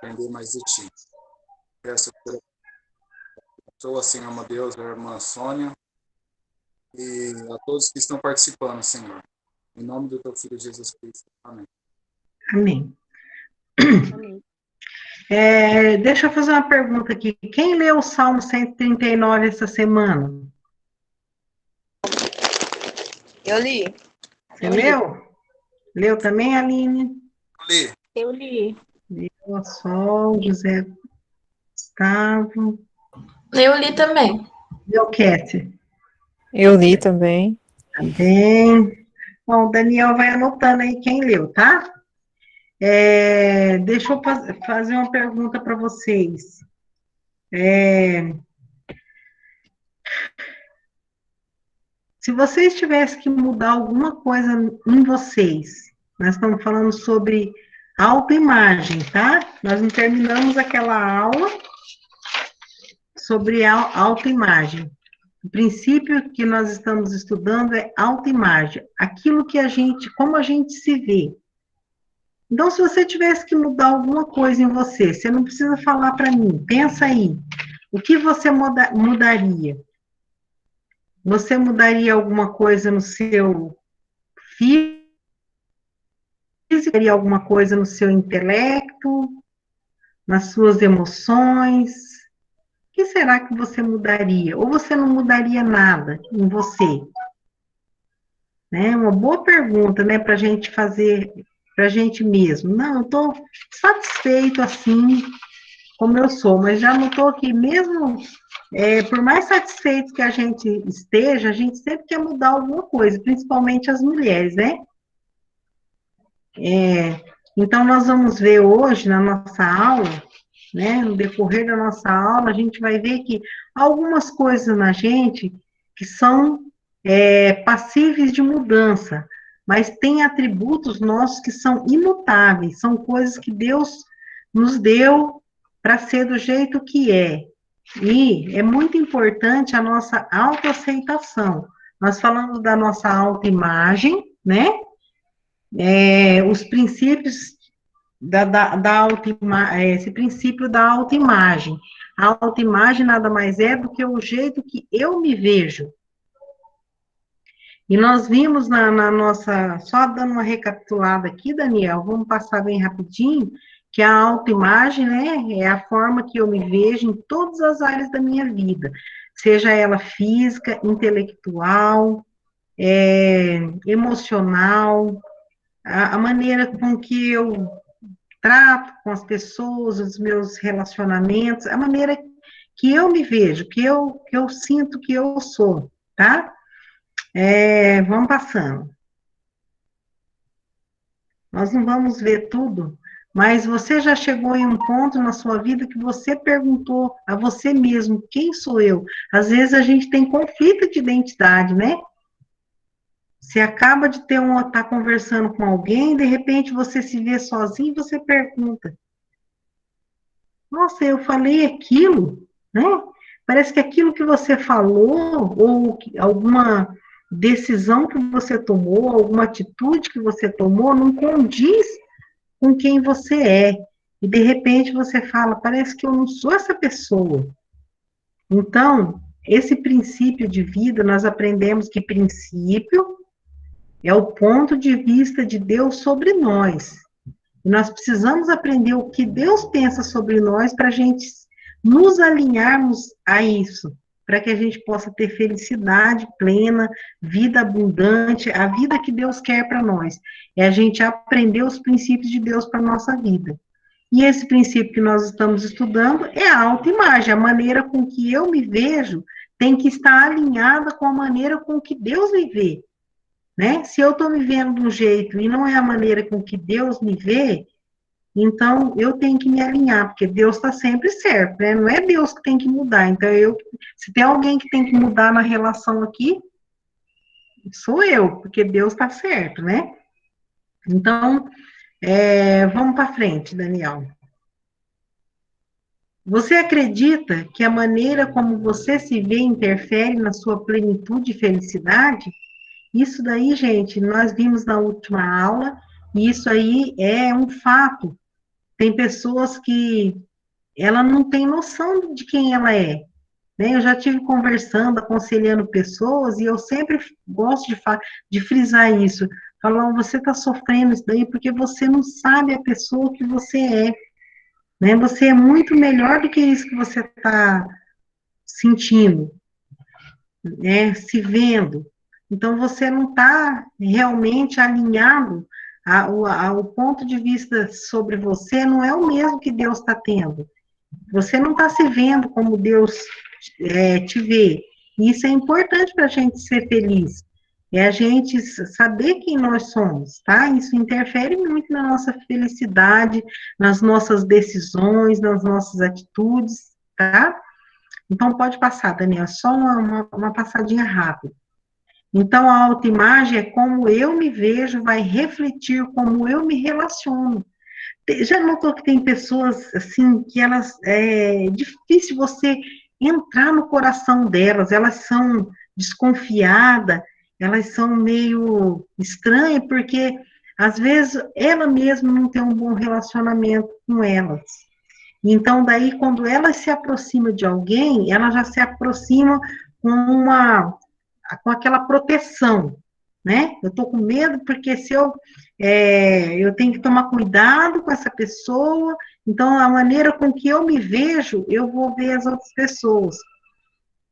aprender mais de Ti. Peço por pessoa, Senhor, meu Deus, a irmã Sônia, e a todos que estão participando, Senhor. Em nome do Teu Filho Jesus Cristo. Amém. Amém. Amém. Deixa eu fazer uma pergunta aqui. Quem leu o Salmo 139 essa semana? Eu li. Você leu? Leu também, Aline? Ali, Eu li. Leu, Sol, José Gustavo. Eu li também. Leu, Kétia? Eu li também. Também. Bom, o Daniel vai anotando aí quem leu, tá? Deixa eu fazer uma pergunta para vocês. Se vocês tivessem que mudar alguma coisa em vocês, nós estamos falando sobre autoimagem, tá? Nós não terminamos aquela aula sobre autoimagem. O princípio que nós estamos estudando é autoimagem, aquilo que como a gente se vê. Então, se você tivesse que mudar alguma coisa em você, você não precisa falar para mim, pensa aí, o que você mudaria? Você mudaria alguma coisa no seu físico? Mudaria alguma coisa no seu intelecto? Nas suas emoções? O que será que você mudaria? Ou você não mudaria nada em você? Né? Uma boa pergunta, né, para a gente fazer para a gente mesmo. Não, eu estou satisfeito assim como eu sou, mas já não estou aqui mesmo. Por mais satisfeito que a gente esteja, a gente sempre quer mudar alguma coisa, principalmente as mulheres, né? Então, nós vamos ver hoje na nossa aula, né, no decorrer da nossa aula, a gente vai ver que algumas coisas na gente que são passíveis de mudança, mas tem atributos nossos que são imutáveis, são coisas que Deus nos deu para ser do jeito que é. E é muito importante a nossa autoaceitação. Nós falamos da nossa autoimagem, né? Os princípios da autoimagem, esse princípio da autoimagem. A autoimagem nada mais é do que o jeito que eu me vejo. E nós vimos na nossa, só dando uma recapitulada aqui, Daniel, vamos passar bem rapidinho, que a autoimagem, né, é a forma que eu me vejo em todas as áreas da minha vida, seja ela física, intelectual, emocional, a maneira com que eu trato com as pessoas, os meus relacionamentos, a maneira que eu me vejo, que eu sinto que eu sou, tá? Vamos passando. Nós não vamos ver tudo, mas você já chegou em um ponto na sua vida que você perguntou a você mesmo, quem sou eu? Às vezes a gente tem conflito de identidade, né? Você acaba de estar conversando com alguém, de repente você se vê sozinho e você pergunta, nossa, eu falei aquilo, né? Parece que aquilo que você falou, ou alguma decisão que você tomou, alguma atitude que você tomou, não condiz com quem você é. E de repente você fala, parece que eu não sou essa pessoa. Então, esse princípio de vida, nós aprendemos que princípio é o ponto de vista de Deus sobre nós. E nós precisamos aprender o que Deus pensa sobre nós para a gente nos alinharmos a isso, para que a gente possa ter felicidade plena, vida abundante, a vida que Deus quer para nós. É a gente aprender os princípios de Deus para a nossa vida. E esse princípio que nós estamos estudando é a autoimagem, a maneira com que eu me vejo tem que estar alinhada com a maneira com que Deus me vê. Né? Se eu estou me vendo de um jeito e não é a maneira com que Deus me vê, então eu tenho que me alinhar, porque Deus está sempre certo, né? Não é Deus que tem que mudar. Então, se tem alguém que tem que mudar na relação aqui, sou eu, porque Deus está certo, né? Então, vamos para frente, Daniel. Você acredita que a maneira como você se vê interfere na sua plenitude e felicidade? Isso daí, gente, nós vimos na última aula, e isso aí é um fato. Tem pessoas que ela não tem noção de quem ela é, né? Eu já tive conversando, aconselhando pessoas, e eu sempre gosto de frisar isso. Falar, você está sofrendo isso daí porque você não sabe a pessoa que você é, né? Você é muito melhor do que isso que você está sentindo, né? Se vendo. Então, você não está realmente alinhado ao ponto de vista sobre você, não é o mesmo que Deus está tendo. Você não está se vendo como Deus te vê. E isso é importante para a gente ser feliz. É a gente saber quem nós somos, tá? Isso interfere muito na nossa felicidade, nas nossas decisões, nas nossas atitudes, tá? Então, pode passar, Daniel, só uma passadinha rápida. Então, a autoimagem é como eu me vejo, vai refletir como eu me relaciono. Já notou que tem pessoas, assim, que elas, é difícil você entrar no coração delas, elas são desconfiadas, elas são meio estranhas, porque, às vezes, ela mesma não tem um bom relacionamento com elas. Então, daí, quando ela se aproxima de alguém, ela já se aproxima com aquela proteção, né? Eu tô com medo porque se eu tenho que tomar cuidado com essa pessoa, então a maneira com que eu me vejo, eu vou ver as outras pessoas.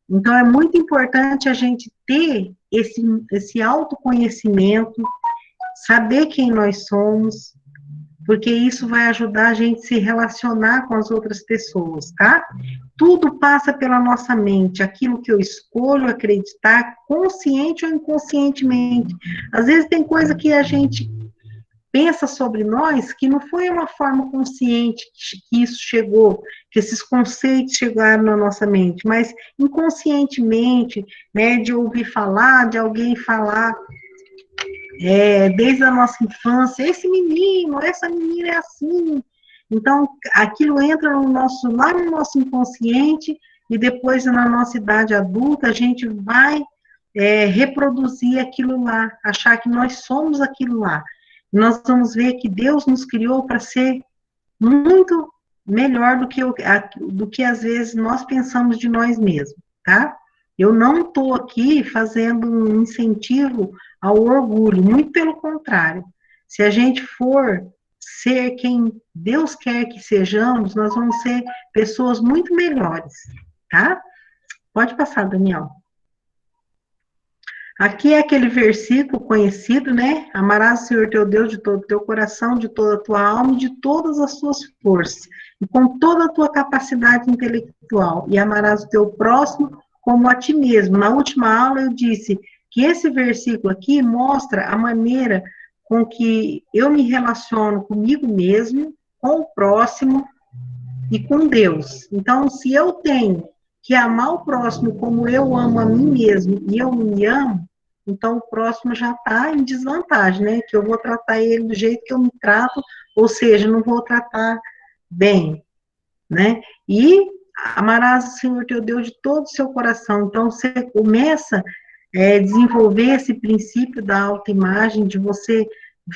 Então é muito importante a gente ter esse autoconhecimento, saber quem nós somos, porque isso vai ajudar a gente a se relacionar com as outras pessoas, tá? Tudo passa pela nossa mente, aquilo que eu escolho acreditar, consciente ou inconscientemente. Às vezes tem coisa que a gente pensa sobre nós que não foi uma forma consciente que isso chegou, que esses conceitos chegaram na nossa mente, mas inconscientemente, né, de ouvir falar, de alguém falar, desde a nossa infância, esse menino, essa menina é assim. Então, aquilo entra lá no nosso inconsciente, e depois, na nossa idade adulta, a gente vai reproduzir aquilo lá, achar que nós somos aquilo lá. Nós vamos ver que Deus nos criou para ser muito melhor do que às vezes nós pensamos de nós mesmos, tá? Eu não estou aqui fazendo um incentivo ao orgulho, muito pelo contrário. Se a gente for ser quem Deus quer que sejamos, nós vamos ser pessoas muito melhores, tá? Pode passar, Daniel. Aqui é aquele versículo conhecido, né? Amarás o Senhor teu Deus de todo o teu coração, de toda a tua alma e de todas as suas forças, e com toda a tua capacidade intelectual, e amarás o teu próximo como a ti mesmo. Na última aula eu disse que esse versículo aqui mostra a maneira com que eu me relaciono comigo mesmo, com o próximo e com Deus. Então, se eu tenho que amar o próximo como eu amo a mim mesmo e eu me amo, então o próximo já está em desvantagem, né? Que eu vou tratar ele do jeito que eu me trato, ou seja, não vou tratar bem, né? E amarás o Senhor teu Deus de todo o seu coração. Então, você começa a desenvolver esse princípio da autoimagem, de você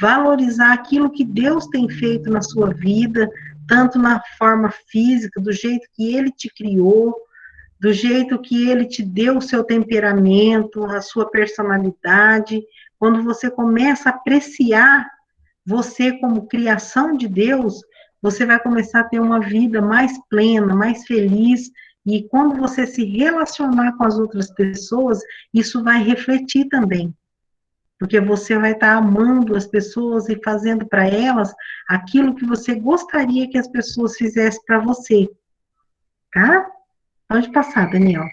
valorizar aquilo que Deus tem feito na sua vida, tanto na forma física, do jeito que Ele te criou, do jeito que Ele te deu o seu temperamento, a sua personalidade. Quando você começa a apreciar você como criação de Deus, você vai começar a ter uma vida mais plena, mais feliz, e quando você se relacionar com as outras pessoas, isso vai refletir também, porque você vai estar amando as pessoas e fazendo para elas aquilo que você gostaria que as pessoas fizessem para você, tá? Pode passar, Daniel.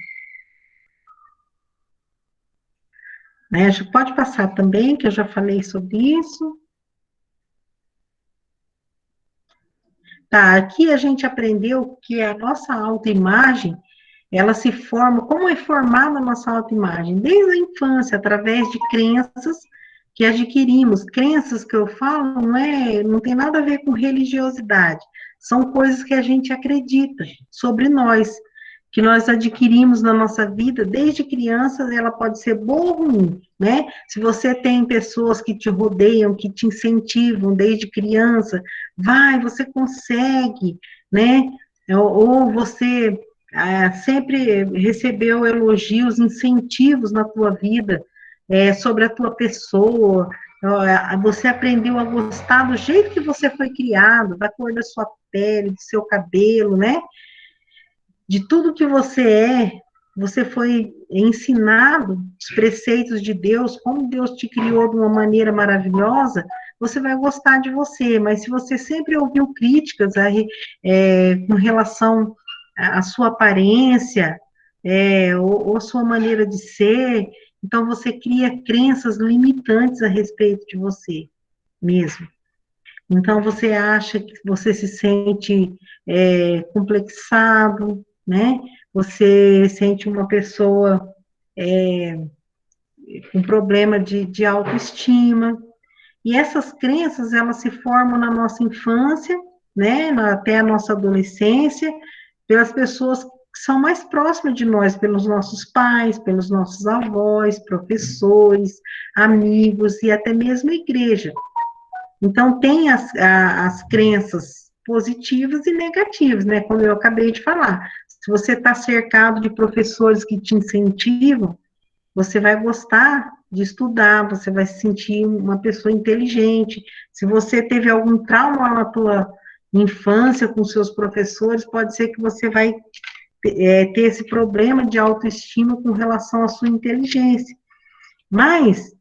Né, pode passar também, que eu já falei sobre isso. Tá, aqui a gente aprendeu que a nossa autoimagem, ela se forma, como é formada a nossa autoimagem? Desde a infância, através de crenças que adquirimos. Crenças que eu falo não tem nada a ver com religiosidade, são coisas que a gente acredita sobre nós. que nós adquirimos na nossa vida, desde crianças, ela pode ser boa ou ruim, né? Se você tem pessoas que te rodeiam, que te incentivam desde criança, vai, você consegue, né? Ou você sempre recebeu elogios, incentivos na tua vida, sobre a tua pessoa, você aprendeu a gostar do jeito que você foi criado, da cor da sua pele, do seu cabelo, né? De tudo que você foi ensinado os preceitos de Deus, como Deus te criou de uma maneira maravilhosa, você vai gostar de você, mas se você sempre ouviu críticas com relação à sua aparência, ou sua maneira de ser, então você cria crenças limitantes a respeito de você mesmo. Então você acha que você se sente complexado, né? Você sente uma pessoa com problema de autoestima. E essas crenças, elas se formam na nossa infância, né? Até a nossa adolescência, pelas pessoas que são mais próximas de nós, pelos nossos pais, pelos nossos avós, professores, amigos e até mesmo a igreja. Então, tem as crenças positivas e negativas, né? Como eu acabei de falar. Se você está cercado de professores que te incentivam, você vai gostar de estudar, você vai se sentir uma pessoa inteligente. Se você teve algum trauma na tua infância com seus professores, pode ser que você vai ter esse problema de autoestima com relação à sua inteligência. Mas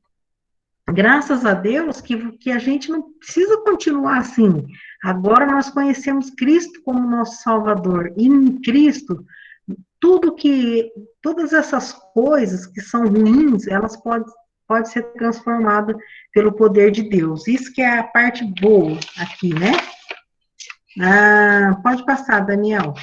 graças a Deus que a gente não precisa continuar assim. Agora nós conhecemos Cristo como nosso Salvador. E em Cristo, todas essas coisas que são ruins, elas podem ser transformadas pelo poder de Deus. Isso que é a parte boa aqui, né? Pode passar, Daniel.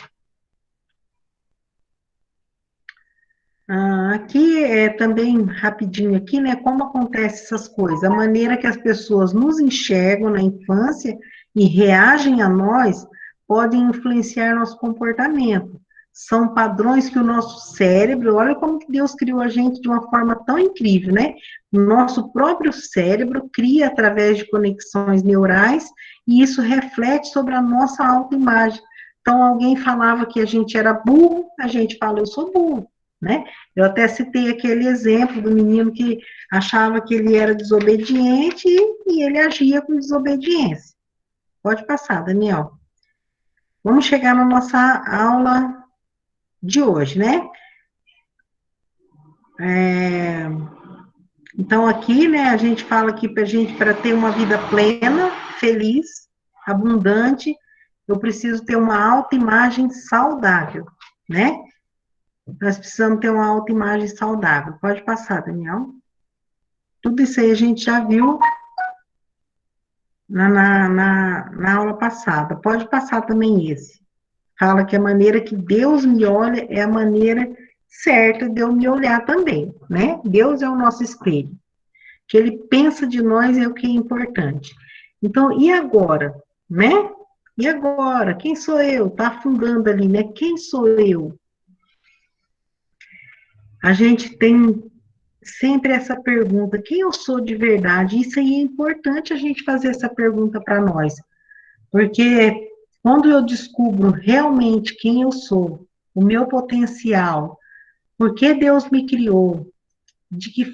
Aqui também rapidinho aqui, né? Como acontece essas coisas? A maneira que as pessoas nos enxergam na infância e reagem a nós podem influenciar nosso comportamento. São padrões que o nosso cérebro, olha como que Deus criou a gente de uma forma tão incrível, né? O nosso próprio cérebro cria através de conexões neurais e isso reflete sobre a nossa autoimagem. Então, alguém falava que a gente era burro, a gente fala, eu sou burro. Né? Eu até citei aquele exemplo do menino que achava que ele era desobediente e ele agia com desobediência. Pode passar, Daniel. Vamos chegar na nossa aula de hoje, né? Então, aqui, né, a gente fala que para ter uma vida plena, feliz, abundante, eu preciso ter uma autoimagem saudável, né? Nós precisamos ter uma autoimagem saudável. Pode passar, Daniel. Tudo isso aí a gente já viu na aula passada. Pode passar também esse. Fala que a maneira que Deus me olha é a maneira certa de eu me olhar também, né? Deus é o nosso espelho. O que Ele pensa de nós é o que é importante. Então, e agora, né? E agora? Quem sou eu? Tá afundando ali, né? Quem sou eu? A gente tem sempre essa pergunta, quem eu sou de verdade? Isso aí é importante a gente fazer essa pergunta para nós, porque quando eu descubro realmente quem eu sou, o meu potencial, por que Deus me criou,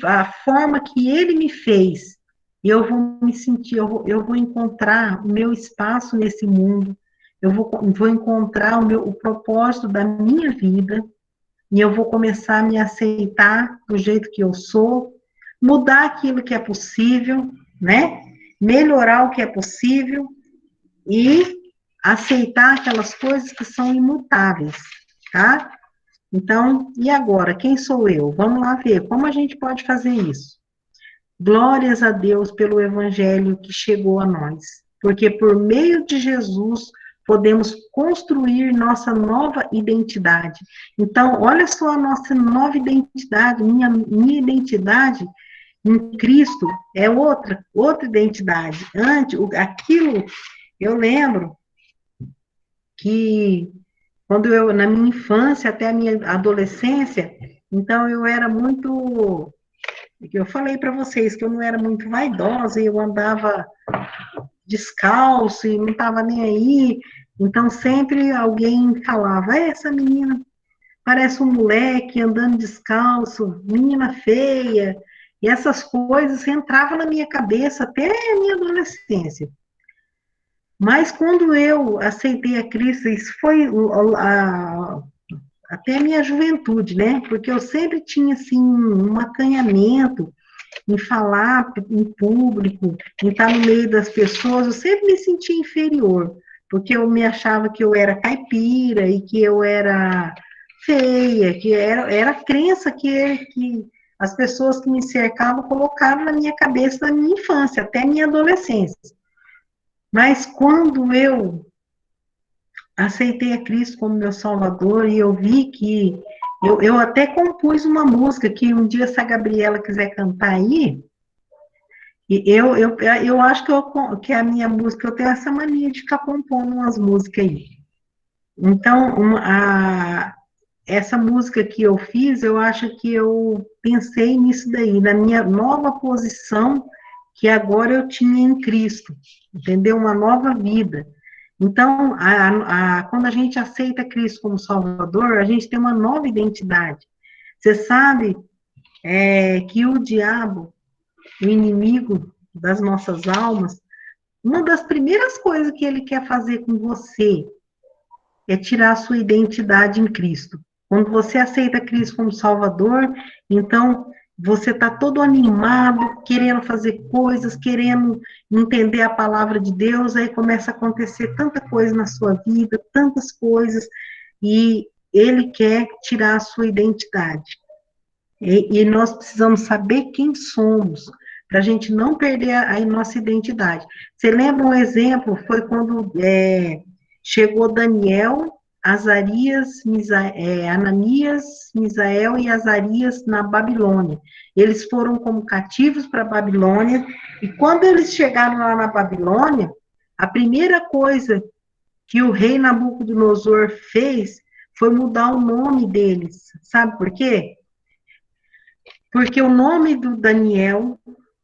a forma que Ele me fez, eu vou me sentir, eu vou encontrar o meu espaço nesse mundo, eu vou encontrar o propósito da minha vida, e eu vou começar a me aceitar do jeito que eu sou, mudar aquilo que é possível, né? Melhorar o que é possível e aceitar aquelas coisas que são imutáveis, tá? Então, e agora? Quem sou eu? Vamos lá ver como a gente pode fazer isso. Glórias a Deus pelo evangelho que chegou a nós, porque por meio de Jesus podemos construir nossa nova identidade. Então, olha só a nossa nova identidade, minha identidade em Cristo é outra identidade. Antes, aquilo, eu lembro que Quando eu, na minha infância até a minha adolescência, então eu era muito, eu falei para vocês que eu não era muito vaidosa, e eu andava descalço e não estava nem aí. Então sempre alguém falava: essa menina parece um moleque andando descalço, menina feia. E essas coisas entravam na minha cabeça até a minha adolescência. Mas quando eu aceitei a Cristo, isso foi até a minha juventude, né? Porque eu sempre tinha, assim, um acanhamento em falar em público, em estar no meio das pessoas, eu sempre me sentia inferior, porque eu me achava que eu era caipira e que eu era feia, que era a crença que as pessoas que me cercavam colocaram na minha cabeça na minha infância, até a minha adolescência. Mas quando eu aceitei a Cristo como meu Salvador e eu vi que eu até compus uma música que um dia, se a Gabriela quiser cantar aí, e eu acho que a minha música, eu tenho essa mania de ficar compondo umas músicas aí. Então, essa música que eu fiz, eu acho que eu pensei nisso daí, na minha nova posição que agora eu tinha em Cristo, entendeu? Uma nova vida. Então, quando a gente aceita Cristo como Salvador, a gente tem uma nova identidade. Você sabe que o diabo, o inimigo das nossas almas, uma das primeiras coisas que ele quer fazer com você é tirar a sua identidade em Cristo. Quando você aceita Cristo como Salvador, então você está todo animado, querendo fazer coisas, querendo entender a palavra de Deus, aí começa a acontecer tanta coisa na sua vida, tantas coisas, e ele quer tirar a sua identidade. E nós precisamos saber quem somos, para a gente não perder a nossa identidade. Você lembra um exemplo? Foi quando chegou Daniel, Azarias, Ananias, Misael e Azarias na Babilônia. Eles foram como cativos para a Babilônia, e quando eles chegaram lá na Babilônia, a primeira coisa que o rei Nabucodonosor fez foi mudar o nome deles. Sabe por quê? Porque o nome do Daniel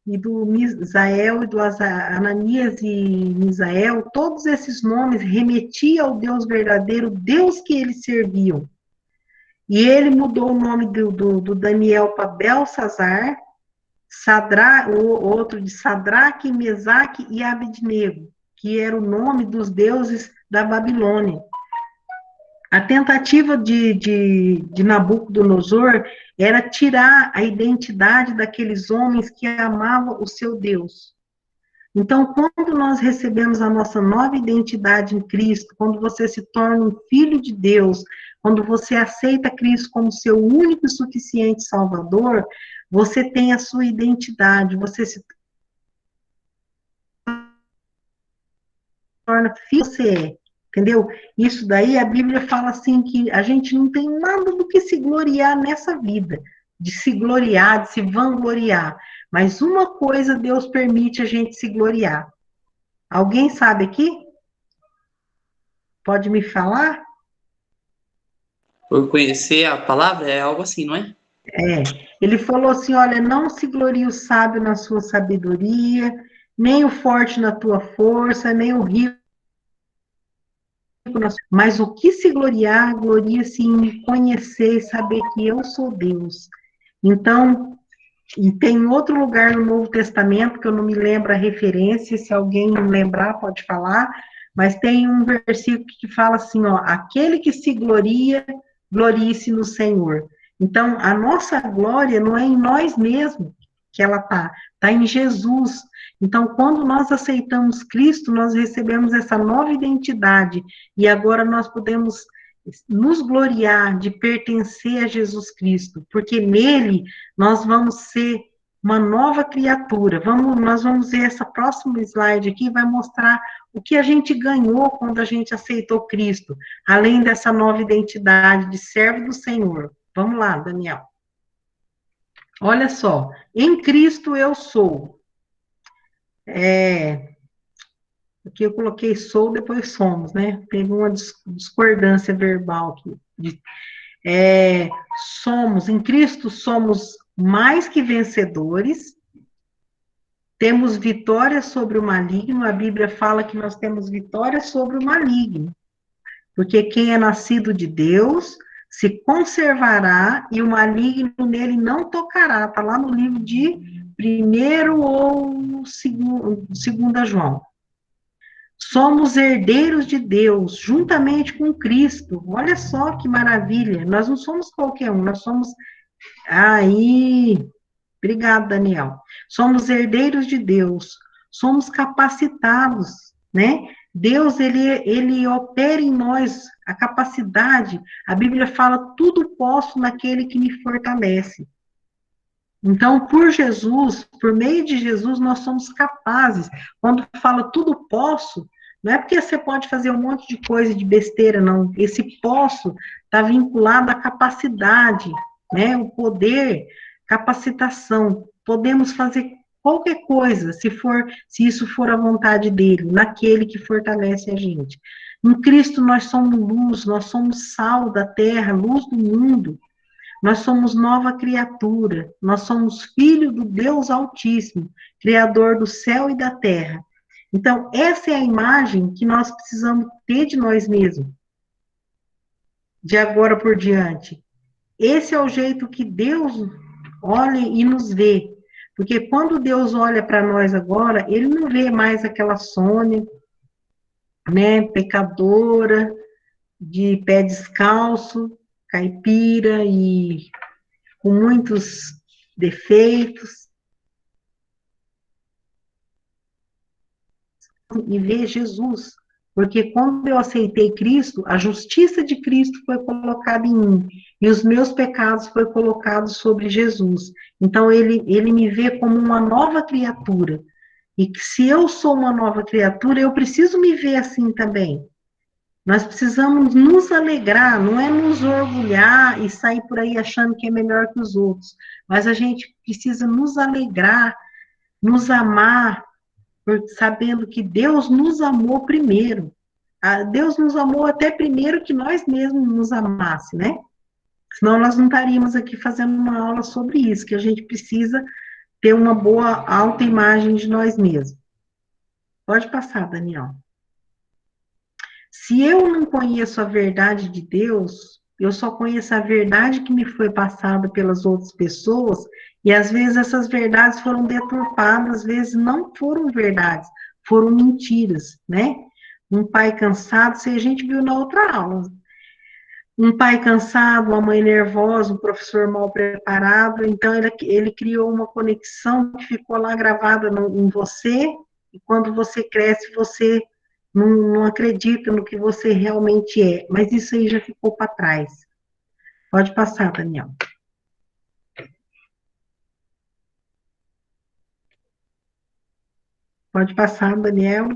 e do Misael e do Ananias e Misael, todos esses nomes remetiam ao Deus verdadeiro, Deus que eles serviam. E ele mudou o nome do Daniel para Belsazar, o outro de Sadraque, Mesaque e Abednego, que era o nome dos deuses da Babilônia. A tentativa de Nabucodonosor era tirar a identidade daqueles homens que amavam o seu Deus. Então, quando nós recebemos a nossa nova identidade em Cristo, quando você se torna um filho de Deus, quando você aceita Cristo como seu único e suficiente Salvador, você tem a sua identidade, você se torna filho, você é. Entendeu? Isso daí a Bíblia fala assim que a gente não tem nada do que se gloriar nessa vida, de se gloriar, de se vangloriar. Mas uma coisa Deus permite a gente se gloriar. Alguém sabe aqui? Pode me falar? Por conhecer a palavra é algo assim, não é? Ele falou assim: olha, não se glorie o sábio na sua sabedoria, nem o forte na tua força, nem o rico mas o que se gloriar, gloria-se em me conhecer e saber que eu sou Deus. Então, e tem outro lugar no Novo Testamento, que eu não me lembro a referência, se alguém lembrar pode falar, mas tem um versículo que fala assim, ó, aquele que se gloria, glorie-se no Senhor. Então, a nossa glória não é em nós mesmos que ela está em Jesus. Então, quando nós aceitamos Cristo, nós recebemos essa nova identidade, e agora nós podemos nos gloriar de pertencer a Jesus Cristo, porque nele nós vamos ser uma nova criatura. Nós vamos ver essa próxima slide aqui, vai mostrar o que a gente ganhou quando a gente aceitou Cristo, além dessa nova identidade de servo do Senhor. Vamos lá, Daniel. Olha só, em Cristo eu sou Aqui eu coloquei sou, depois somos, né? Teve uma discordância verbal aqui. Somos, em Cristo somos mais que vencedores, temos vitória sobre o maligno, a Bíblia fala que nós temos vitória sobre o maligno, porque quem é nascido de Deus se conservará e o maligno nele não tocará, está lá no livro de 1º ou 2 João. Somos herdeiros de Deus, juntamente com Cristo. Olha só que maravilha. Nós não somos qualquer um, nós somos... Aí, obrigado, Daniel. Somos herdeiros de Deus, somos capacitados, né? Deus, ele opera em nós a capacidade. A Bíblia fala, tudo posso naquele que me fortalece. Então, por Jesus, por meio de Jesus, nós somos capazes. Quando fala tudo posso, não é porque você pode fazer um monte de coisa de besteira, não. Esse posso está vinculado à capacidade, né? O poder, capacitação. Podemos fazer qualquer coisa, se isso for a vontade dele, naquele que fortalece a gente. Em Cristo nós somos luz, nós somos sal da terra, luz do mundo. Nós somos nova criatura, nós somos filho do Deus Altíssimo, Criador do céu e da terra. Então, essa é a imagem que nós precisamos ter de nós mesmos, de agora por diante. Esse é o jeito que Deus olha e nos vê. Porque quando Deus olha para nós agora, Ele não vê mais aquela Sônia, né, pecadora, de pé descalço, caipira e com muitos defeitos, e ver Jesus, porque quando eu aceitei Cristo, a justiça de Cristo foi colocada em mim, e os meus pecados foram colocados sobre Jesus. Então, ele me vê como uma nova criatura, e que se eu sou uma nova criatura, eu preciso me ver assim também. Nós precisamos nos alegrar, não é nos orgulhar e sair por aí achando que é melhor que os outros, mas a gente precisa nos alegrar, nos amar, sabendo que Deus nos amou primeiro. Deus nos amou até primeiro que nós mesmos nos amasse, né? Senão nós não estaríamos aqui fazendo uma aula sobre isso, que a gente precisa ter uma boa autoimagem de nós mesmos. Pode passar, Daniel. Se eu não conheço a verdade de Deus, eu só conheço a verdade que me foi passada pelas outras pessoas, e às vezes essas verdades foram deturpadas, às vezes não foram verdades, foram mentiras, né? Um pai cansado, isso a gente viu na outra aula. Um pai cansado, uma mãe nervosa, um professor mal preparado, então ele criou uma conexão que ficou lá gravada em você, e quando você cresce, você não acredita no que você realmente é, mas isso aí já ficou para trás. Pode passar, Daniel. Pode passar, Daniel.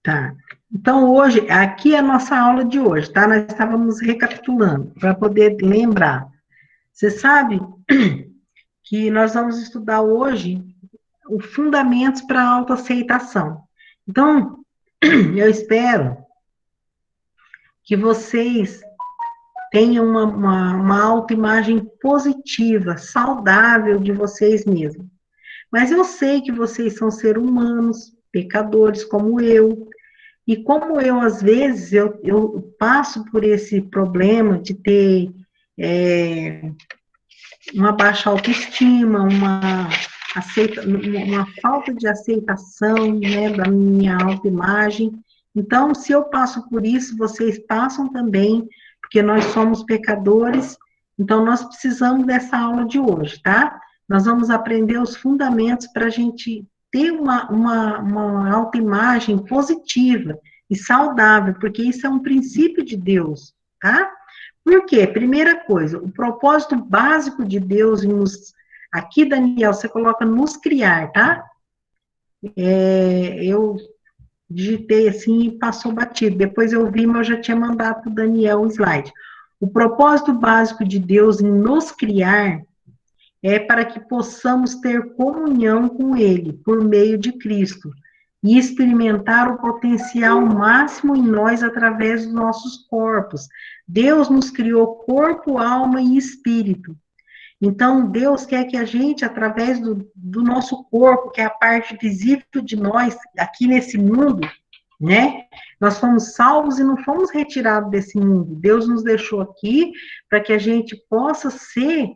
Tá. Então, hoje, aqui é a nossa aula de hoje, tá? Nós estávamos recapitulando, para poder lembrar. Você sabe que nós vamos estudar hoje os fundamentos para a autoaceitação. Então, eu espero que vocês tenham uma autoimagem positiva, saudável de vocês mesmos. Mas eu sei que vocês são seres humanos, pecadores como eu, e como eu, às vezes, eu passo por esse problema de ter uma baixa autoestima, uma falta de aceitação, né, da minha autoimagem. Então, se eu passo por isso, vocês passam também, porque nós somos pecadores, então nós precisamos dessa aula de hoje, tá? Nós vamos aprender os fundamentos para a gente ter uma autoimagem positiva e saudável, porque isso é um princípio de Deus, tá? Por quê? Primeira coisa, o propósito básico de Deus em nos... Aqui, Daniel, você coloca nos criar, tá? Eu digitei assim e passou batido. Depois eu vi, mas eu já tinha mandado para o Daniel o slide. O propósito básico de Deus em nos criar é para que possamos ter comunhão com Ele, por meio de Cristo, e experimentar o potencial máximo em nós através dos nossos corpos. Deus nos criou corpo, alma e espírito. Então, Deus quer que a gente, através do nosso corpo, que é a parte visível de nós, aqui nesse mundo, né? Nós fomos salvos e não fomos retirados desse mundo. Deus nos deixou aqui para que a gente possa ser,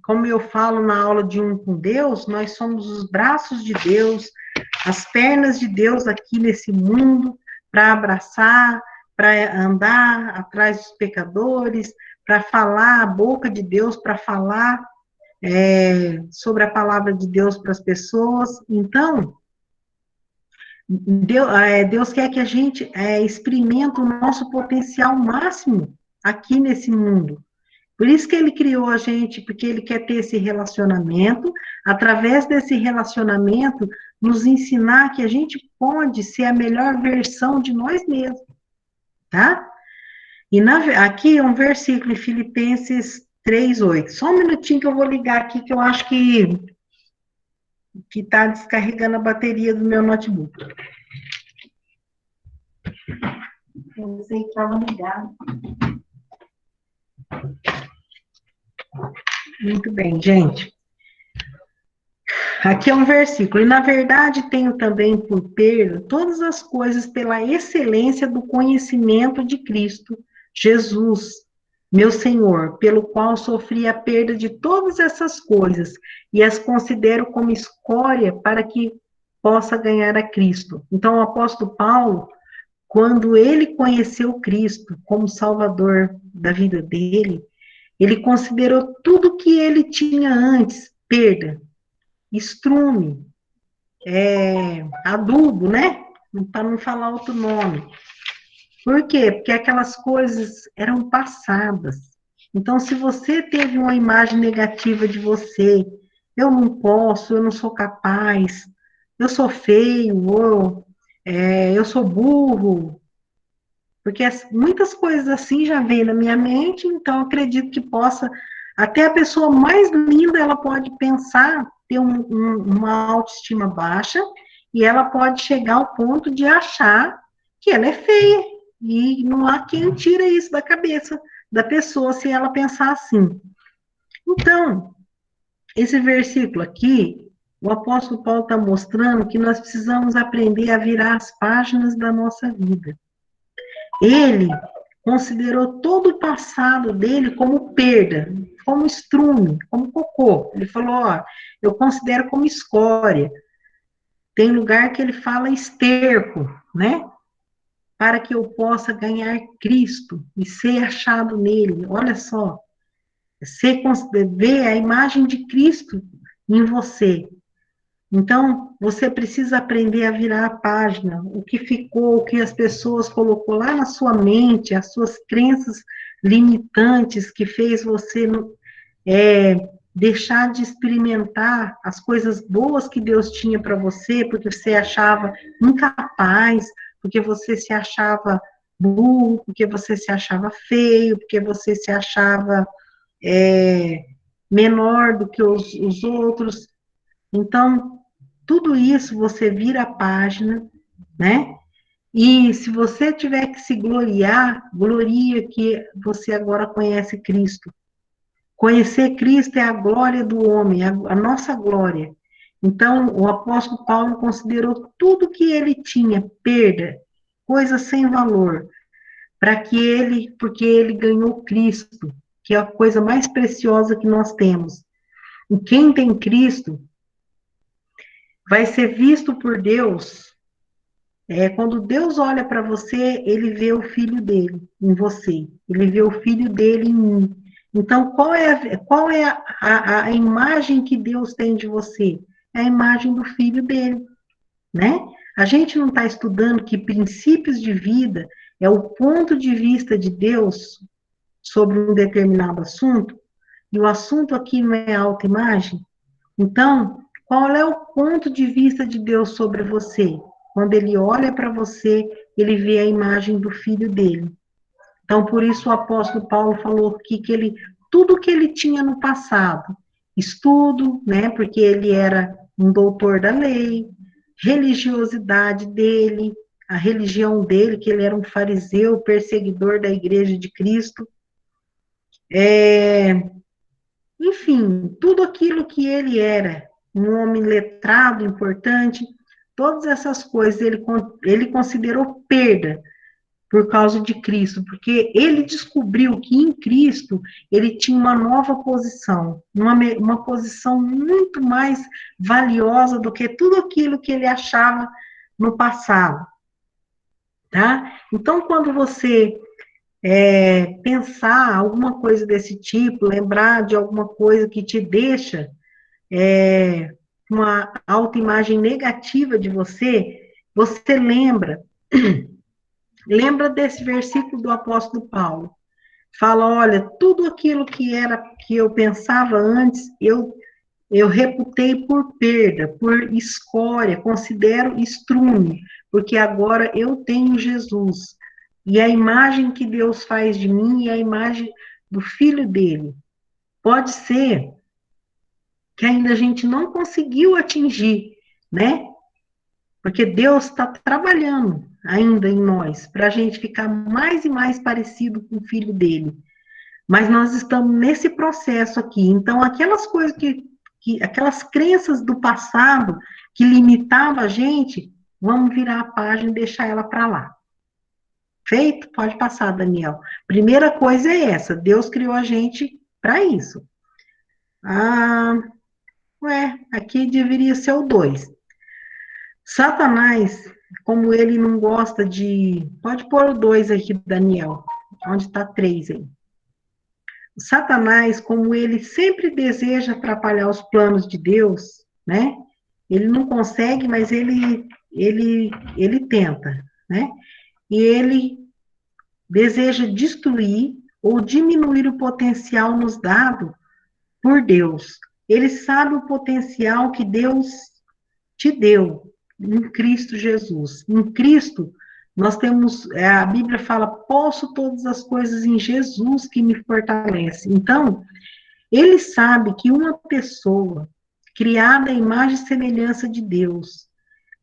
como eu falo na aula de Um com Deus, nós somos os braços de Deus, as pernas de Deus aqui nesse mundo, para abraçar, para andar atrás dos pecadores, para falar a boca de Deus, para falar sobre a palavra de Deus para as pessoas. Então, Deus quer que a gente experimente o nosso potencial máximo aqui nesse mundo. Por isso que Ele criou a gente, porque Ele quer ter esse relacionamento, através desse relacionamento, nos ensinar que a gente pode ser a melhor versão de nós mesmos, tá? E aqui é um versículo em Filipenses 3:8. Só um minutinho que eu vou ligar aqui, que eu acho que está descarregando a bateria do meu notebook. Eu sei que estava ligado. Muito bem, gente. Aqui é um versículo. E, na verdade, tenho também por perda todas as coisas pela excelência do conhecimento de Cristo Jesus, meu Senhor, pelo qual sofri a perda de todas essas coisas e as considero como escória para que possa ganhar a Cristo. Então, o apóstolo Paulo, quando ele conheceu Cristo como Salvador da vida dele, ele considerou tudo que ele tinha antes perda, estrume, adubo, né? Para não falar outro nome. Por quê? Porque aquelas coisas eram passadas. Então, se você teve uma imagem negativa de você, eu não posso, eu não sou capaz, eu sou feio, ou eu sou burro, porque muitas coisas assim já vêm na minha mente, então acredito que possa, até a pessoa mais linda, ela pode pensar, ter uma autoestima baixa, e ela pode chegar ao ponto de achar que ela é feia, e não há quem tira isso da cabeça da pessoa, se ela pensar assim. Então, esse versículo aqui, o apóstolo Paulo está mostrando que nós precisamos aprender a virar as páginas da nossa vida. Ele considerou todo o passado dele como perda, como estrume, como cocô. Ele falou, eu considero como escória. Tem lugar que ele fala esterco, né? Para que eu possa ganhar Cristo e ser achado nele. Olha só, ver a imagem de Cristo em você. Então, você precisa aprender a virar a página, o que ficou, o que as pessoas colocou lá na sua mente, as suas crenças limitantes que fez você deixar de experimentar as coisas boas que Deus tinha para você, porque você achava incapaz, porque você se achava burro, porque você se achava feio, porque você se achava menor do que os outros. Então, tudo isso você vira a página, né? E se você tiver que se gloriar, gloria que você agora conhece Cristo. Conhecer Cristo é a glória do homem, a nossa glória. Então, o apóstolo Paulo considerou tudo que ele tinha, perda, coisa sem valor, porque ele ganhou Cristo, que é a coisa mais preciosa que nós temos. E quem tem Cristo vai ser visto por Deus. Quando Deus olha para você, ele vê o filho dele em você, ele vê o filho dele em mim. Então, qual é a imagem que Deus tem de você? É a imagem do filho dele, né? A gente não está estudando que princípios de vida é o ponto de vista de Deus sobre um determinado assunto, e o assunto aqui não é autoimagem. Então, qual é o ponto de vista de Deus sobre você? Quando ele olha para você, ele vê a imagem do filho dele. Então, por isso o apóstolo Paulo falou aqui que ele tudo que ele tinha no passado. Estudo, né, porque ele era um doutor da lei, religiosidade dele, a religião dele, que ele era um fariseu, perseguidor da igreja de Cristo. Enfim, tudo aquilo que ele era, um homem letrado, importante, todas essas coisas ele considerou perda por causa de Cristo, porque ele descobriu que em Cristo ele tinha uma nova posição, uma posição muito mais valiosa do que tudo aquilo que ele achava no passado, tá? Então, quando você pensar alguma coisa desse tipo, lembrar de alguma coisa que te deixa uma autoimagem negativa de você, você lembra desse versículo do apóstolo Paulo. Fala, olha, tudo aquilo que eu pensava antes, eu reputei por perda, por escória, considero estrume, porque agora eu tenho Jesus. E a imagem que Deus faz de mim é a imagem do Filho dele. Pode ser que ainda a gente não conseguiu atingir, né? Porque Deus está trabalhando ainda em nós, para a gente ficar mais e mais parecido com o Filho dele. Mas nós estamos nesse processo aqui. Então, aquelas coisas aquelas crenças do passado que limitavam a gente, vamos virar a página e deixar ela para lá. Feito? Pode passar, Daniel. Primeira coisa é essa, Deus criou a gente para isso. Aqui deveria ser o 2. Satanás, como ele não gosta de... Pode pôr o 2 aqui, Daniel. Onde está 3 aí? Satanás, como ele sempre deseja atrapalhar os planos de Deus, né? Ele não consegue, mas ele tenta, né? E ele deseja destruir ou diminuir o potencial nos dado por Deus. Ele sabe o potencial que Deus te deu em Cristo Jesus. Em Cristo, nós temos, a Bíblia fala, posso todas as coisas em Jesus que me fortalece. Então, ele sabe que uma pessoa criada à imagem e semelhança de Deus,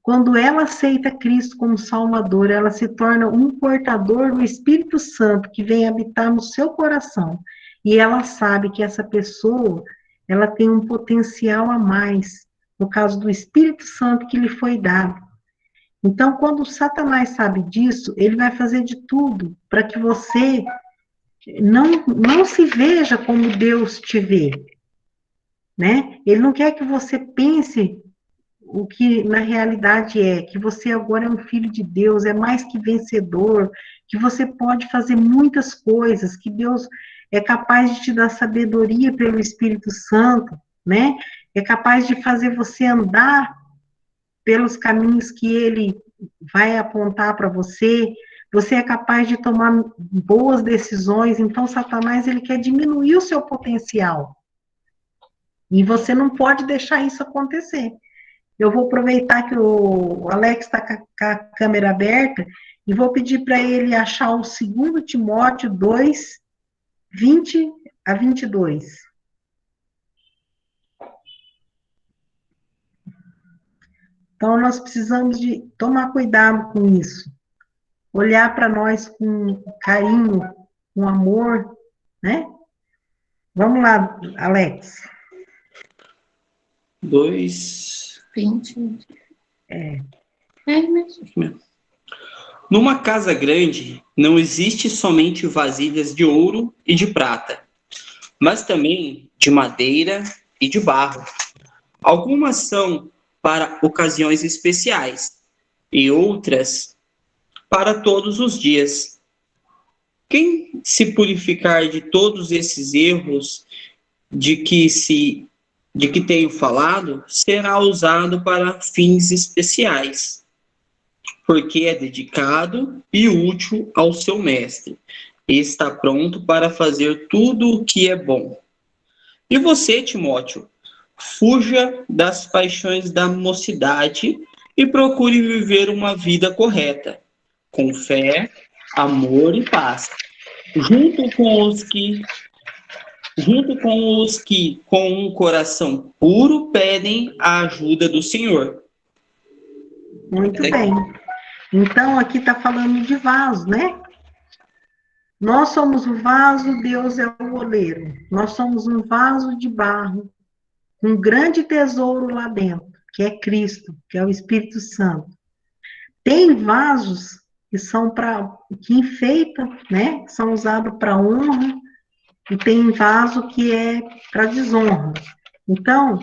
quando ela aceita Cristo como Salvador, ela se torna um portador do Espírito Santo que vem habitar no seu coração. E ela sabe que essa pessoa, ela tem um potencial a mais, no caso do Espírito Santo que lhe foi dado. Então, quando Satanás sabe disso, ele vai fazer de tudo para que você não se veja como Deus te vê, né? Ele não quer que você pense o que na realidade que você agora é um filho de Deus, é mais que vencedor, que você pode fazer muitas coisas, que Deus é capaz de te dar sabedoria pelo Espírito Santo, né? É capaz de fazer você andar pelos caminhos que ele vai apontar para você, você é capaz de tomar boas decisões, então Satanás ele quer diminuir o seu potencial. E você não pode deixar isso acontecer. Eu vou aproveitar que o Alex está com a câmera aberta e vou pedir para ele achar o 2 Timóteo 2, 20 a 22. Então, nós precisamos de tomar cuidado com isso. Olhar para nós com carinho, com amor, né? Vamos lá, Alex. 2, 20. É mesmo. Numa casa grande, não existe somente vasilhas de ouro e de prata, mas também de madeira e de barro. Algumas são para ocasiões especiais e outras para todos os dias. Quem se purificar de todos esses erros de que tenho falado, será usado para fins especiais, porque é dedicado e útil ao seu mestre, e está pronto para fazer tudo o que é bom. E você, Timóteo, fuja das paixões da mocidade e procure viver uma vida correta, com fé, amor e paz, junto com os que junto com os que, com um coração puro, pedem a ajuda do Senhor. Muito bem. Então, aqui está falando de vaso, né? Nós somos o vaso, Deus é o oleiro. Nós somos um vaso de barro, um grande tesouro lá dentro, que é Cristo, que é o Espírito Santo. Tem vasos que são que enfeitam, né? Que são usados para honra, e tem vaso que é para desonra. Então,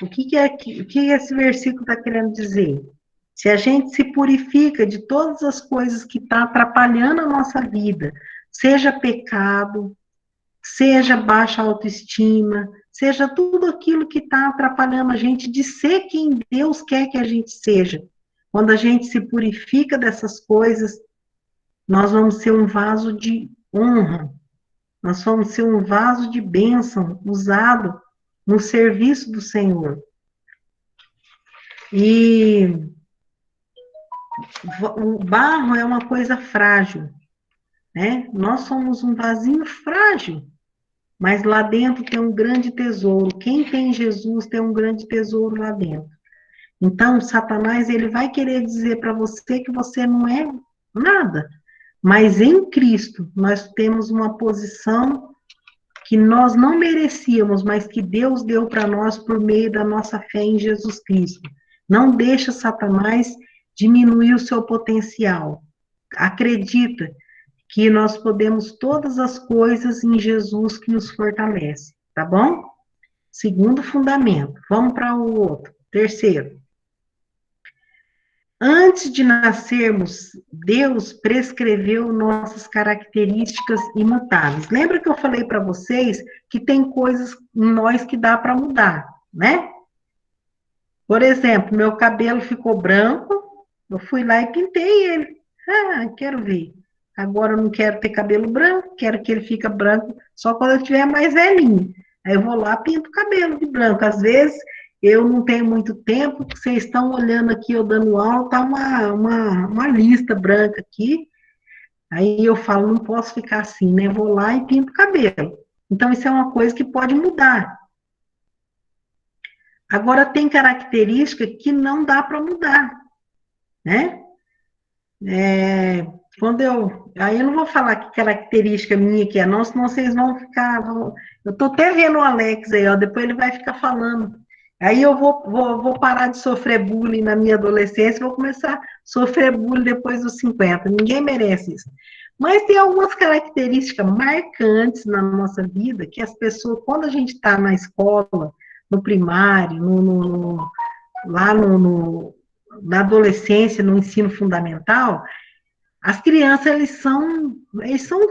o que esse versículo está querendo dizer? Se a gente se purifica de todas as coisas que estão atrapalhando a nossa vida, seja pecado, seja baixa autoestima, seja tudo aquilo que está atrapalhando a gente de ser quem Deus quer que a gente seja. Quando a gente se purifica dessas coisas, nós vamos ser um vaso de honra, nós vamos ser um vaso de bênção usado no serviço do Senhor. E o barro é uma coisa frágil, né? Nós somos um vasinho frágil, mas lá dentro tem um grande tesouro. Quem tem Jesus tem um grande tesouro lá dentro. Então, Satanás, ele vai querer dizer para você que você não é nada, mas em Cristo nós temos uma posição que nós não merecíamos, mas que Deus deu para nós por meio da nossa fé em Jesus Cristo. Não deixa Satanás diminuir o seu potencial. Acredita que nós podemos todas as coisas em Jesus que nos fortalece, tá bom? Segundo fundamento. Vamos para o outro. Terceiro. Antes de nascermos, Deus prescreveu nossas características imutáveis. Lembra que eu falei para vocês que tem coisas em nós que dá para mudar, né? Por exemplo, meu cabelo ficou branco, eu fui lá e pintei ele. Ah, quero ver. Agora eu não quero ter cabelo branco, quero que ele fique branco só quando eu estiver mais velhinho. Aí eu vou lá e pinto o cabelo de branco. Às vezes eu não tenho muito tempo, vocês estão olhando aqui, eu dando aula, tá uma lista branca aqui. Aí eu falo, não posso ficar assim, né? Vou lá e pinto o cabelo. Então isso é uma coisa que pode mudar. Agora tem característica que não dá para mudar, né? Aí eu não vou falar que característica minha que é, não, senão vocês vão ficar. Eu estou até vendo o Alex aí, ó, depois ele vai ficar falando. Aí eu vou parar de sofrer bullying na minha adolescência, vou começar a sofrer bullying depois dos 50. Ninguém merece isso. Mas tem algumas características marcantes na nossa vida que as pessoas, quando a gente está na escola, no primário, na adolescência, no ensino fundamental, as crianças, eles são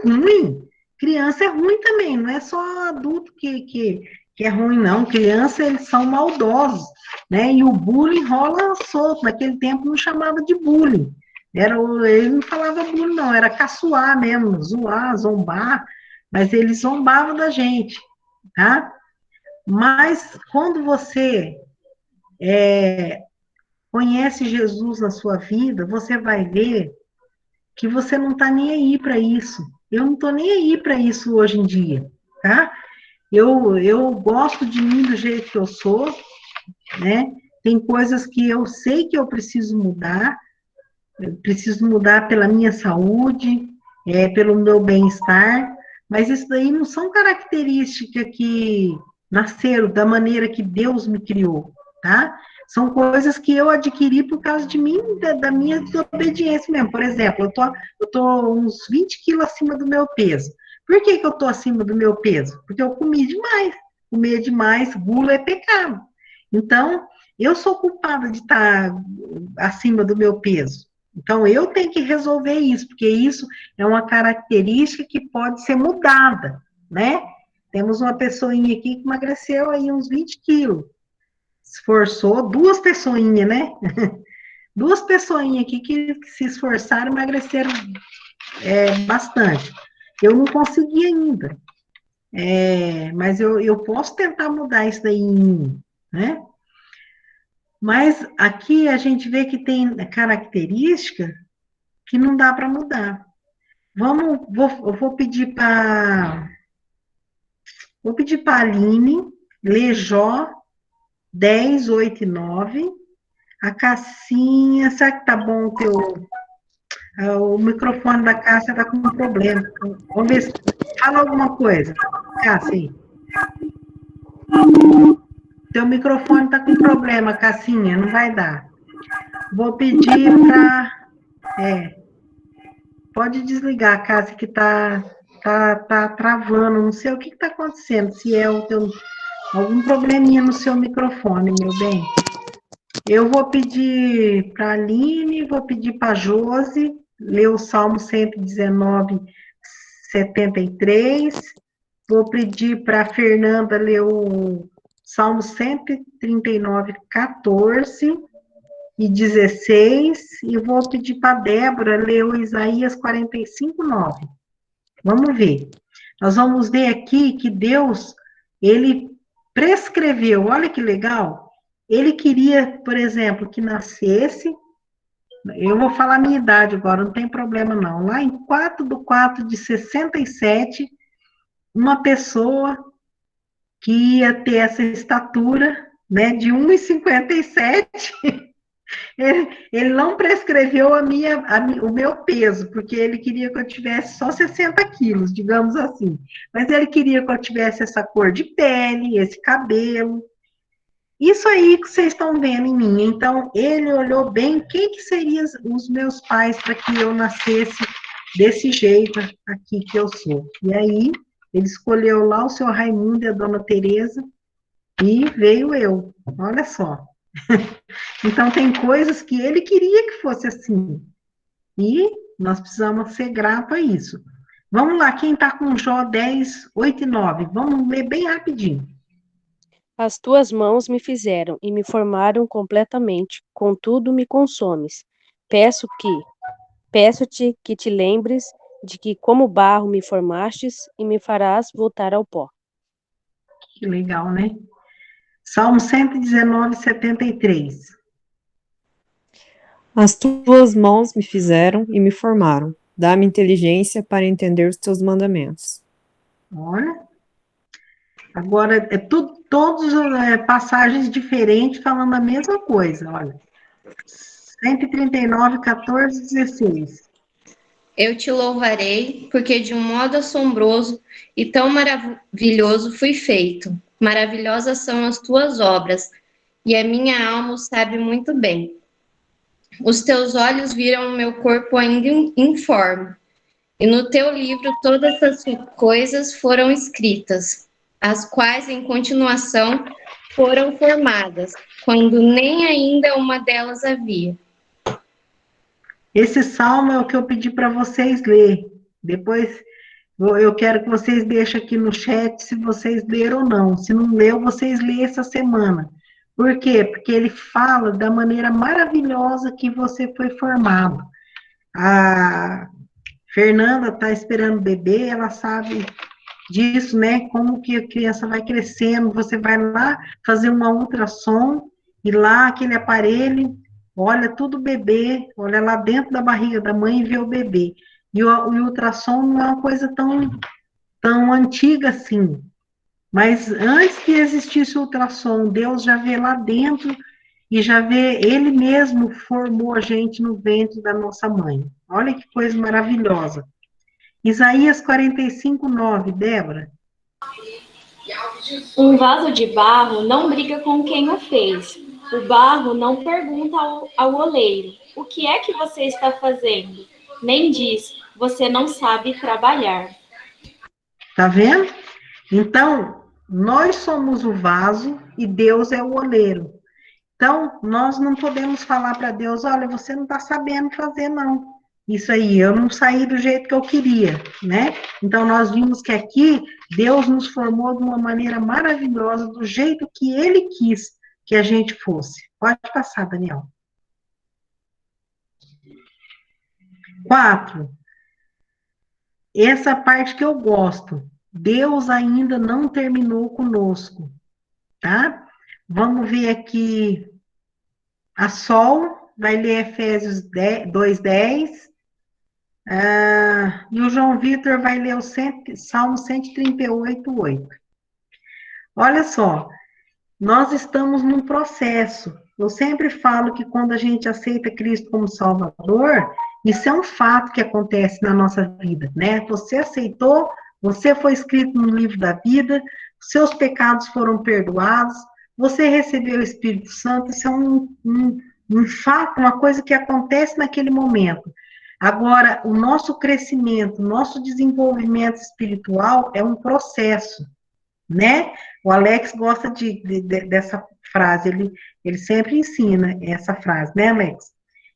ruins. Criança é ruim também, não é só adulto que é ruim, não. Criança, eles são maldosos, né? E o bullying rola solto. Naquele tempo não chamava de bullying. Ele não falava bullying, não. Era caçoar mesmo, zoar, zombar. Mas eles zombavam da gente, tá? Mas quando você conhece Jesus na sua vida, você vai ver que você não está nem aí para isso. Eu não estou nem aí para isso hoje em dia, tá? Eu gosto de mim do jeito que eu sou, né? Tem coisas que eu sei que eu preciso mudar pela minha saúde, pelo meu bem-estar, mas isso daí não são características que nasceram da maneira que Deus me criou, tá? São coisas que eu adquiri por causa de mim, da minha desobediência mesmo. Por exemplo, eu tô uns 20 quilos acima do meu peso. Por que eu tô acima do meu peso? Porque eu comi demais. Comer demais, gula é pecado. Então, eu sou culpada de estar acima do meu peso. Então, eu tenho que resolver isso, porque isso é uma característica que pode ser mudada, né? Temos uma pessoinha aqui que emagreceu aí uns 20 quilos. Esforçou, duas pessoinhas, né? Duas pessoinhas aqui que se esforçaram e emagreceram bastante. Eu não consegui ainda. Mas eu posso tentar mudar isso daí em mim, né? Mas aqui a gente vê que tem característica que não dá para mudar. Eu vou pedir para Vou pedir para a Aline ler Jó 10, 8 e 9. A Cassinha, será que tá bom o teu... O microfone da Cássia tá com um problema. Vamos ver se... Fala alguma coisa. Cássia, aí. Teu microfone tá com problema, Cassinha, não vai dar. Vou pedir para... Pode desligar, Cássia, que tá travando. Não sei o que está acontecendo, se é o teu... algum probleminha no seu microfone, meu bem. Eu vou pedir para a Aline, vou pedir para a Josi, ler o Salmo 119, 73. Vou pedir para a Fernanda ler o Salmo 139, 14 e 16. E vou pedir para a Débora ler o Isaías 45, 9. Vamos ver. Nós vamos ver aqui que Deus, ele prescreveu, olha que legal. Ele queria, por exemplo, que nascesse, eu vou falar a minha idade agora, não tem problema não. Lá em 4/4/67, uma pessoa que ia ter essa estatura, né, de 1,57, ele não prescreveu o meu peso, porque ele queria que eu tivesse só 60 quilos, digamos assim. Mas ele queria que eu tivesse essa cor de pele, esse cabelo. Isso aí que vocês estão vendo em mim. Então, ele olhou bem quem que seriam os meus pais para que eu nascesse desse jeito aqui que eu sou. E aí, ele escolheu lá o seu Raimundo e a dona Tereza, e veio eu. Olha só. Então, tem coisas que ele queria que fosse assim. E nós precisamos ser gratos a isso. Vamos lá, quem está com Jó 10, 8 e 9? Vamos ler bem rapidinho. As tuas mãos me fizeram e me formaram completamente, contudo me consomes. Peço-te que te lembres de que como barro me formastes e me farás voltar ao pó. Que legal, né? Salmo 119, 73. As tuas mãos me fizeram e me formaram. Dá-me inteligência para entender os teus mandamentos. Olha. Agora, todas passagens diferentes falando a mesma coisa, olha. 139, 14, 16. Eu te louvarei, porque de um modo assombroso e tão maravilhoso fui feito. Maravilhosas são as tuas obras, e a minha alma o sabe muito bem. Os teus olhos viram o meu corpo ainda informe, e no teu livro todas as coisas foram escritas, as quais em continuação foram formadas, quando nem ainda uma delas havia. Esse salmo é o que eu pedi para vocês ler. Depois eu quero que vocês deixem aqui no chat se vocês leram ou não. Se não leu, vocês lêem essa semana. Por quê? Porque ele fala da maneira maravilhosa que você foi formado. A Fernanda está esperando o bebê, ela sabe disso, né? Como que a criança vai crescendo. Você vai lá fazer uma ultrassom e lá aquele aparelho olha tudo o bebê, olha lá dentro da barriga da mãe e vê o bebê. E o ultrassom não é uma coisa tão antiga assim. Mas antes que existisse o ultrassom, Deus já vê lá dentro e já vê, Ele mesmo formou a gente no ventre da nossa mãe. Olha que coisa maravilhosa. Isaías 45, 9, Débora. Um vaso de barro não briga com quem o fez. O barro não pergunta ao oleiro, o que é que você está fazendo? Nem diz, você não sabe trabalhar. Tá vendo? Então, nós somos o vaso e Deus é o oleiro. Então, nós não podemos falar para Deus, olha, você não está sabendo fazer, não. Isso aí, eu não saí do jeito que eu queria, né? Então, nós vimos que aqui, Deus nos formou de uma maneira maravilhosa, do jeito que Ele quis que a gente fosse. Pode passar, Daniel. 4. Essa parte que eu gosto. Deus ainda não terminou conosco, tá? Vamos ver aqui. A Sol vai ler Efésios 2:10. E o João Vitor vai ler o Salmo 138:8. Olha só, nós estamos num processo. Eu sempre falo que quando a gente aceita Cristo como Salvador, isso é um fato que acontece na nossa vida, né? Você aceitou, você foi escrito no livro da vida, seus pecados foram perdoados, você recebeu o Espírito Santo, isso é um fato, uma coisa que acontece naquele momento. Agora, o nosso crescimento, o nosso desenvolvimento espiritual é um processo, né? O Alex gosta dessa frase, ele sempre ensina essa frase, né, Alex?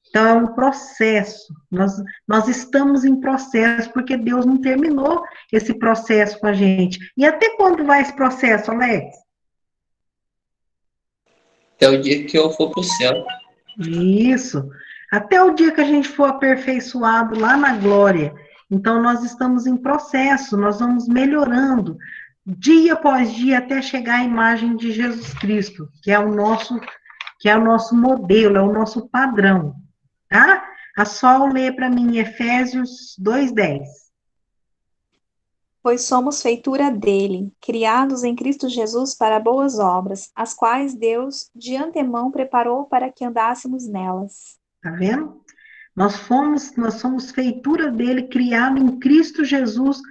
Então, é um processo, nós estamos em processo, porque Deus não terminou esse processo com a gente. E até quando vai esse processo, Alex? Até o dia que eu for pro céu. Isso, até o dia que a gente for aperfeiçoado lá na glória. Então, nós estamos em processo, nós vamos melhorando, dia após dia, até chegar à imagem de Jesus Cristo, que é o nosso modelo, é o nosso padrão, tá? A Sol lê para mim Efésios 2:10. Pois somos feitura dele, criados em Cristo Jesus para boas obras, as quais Deus de antemão preparou para que andássemos nelas. Tá vendo? Nós somos feitura dele, criado em Cristo Jesus.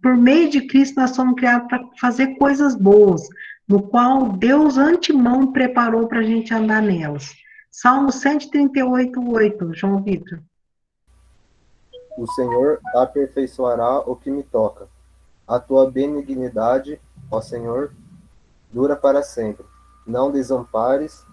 Por meio de Cristo, nós somos criados para fazer coisas boas, no qual Deus antemão preparou para a gente andar nelas. Salmo 138:8, João Vitor. O Senhor aperfeiçoará o que me toca. A tua benignidade, ó Senhor, dura para sempre. Não desampares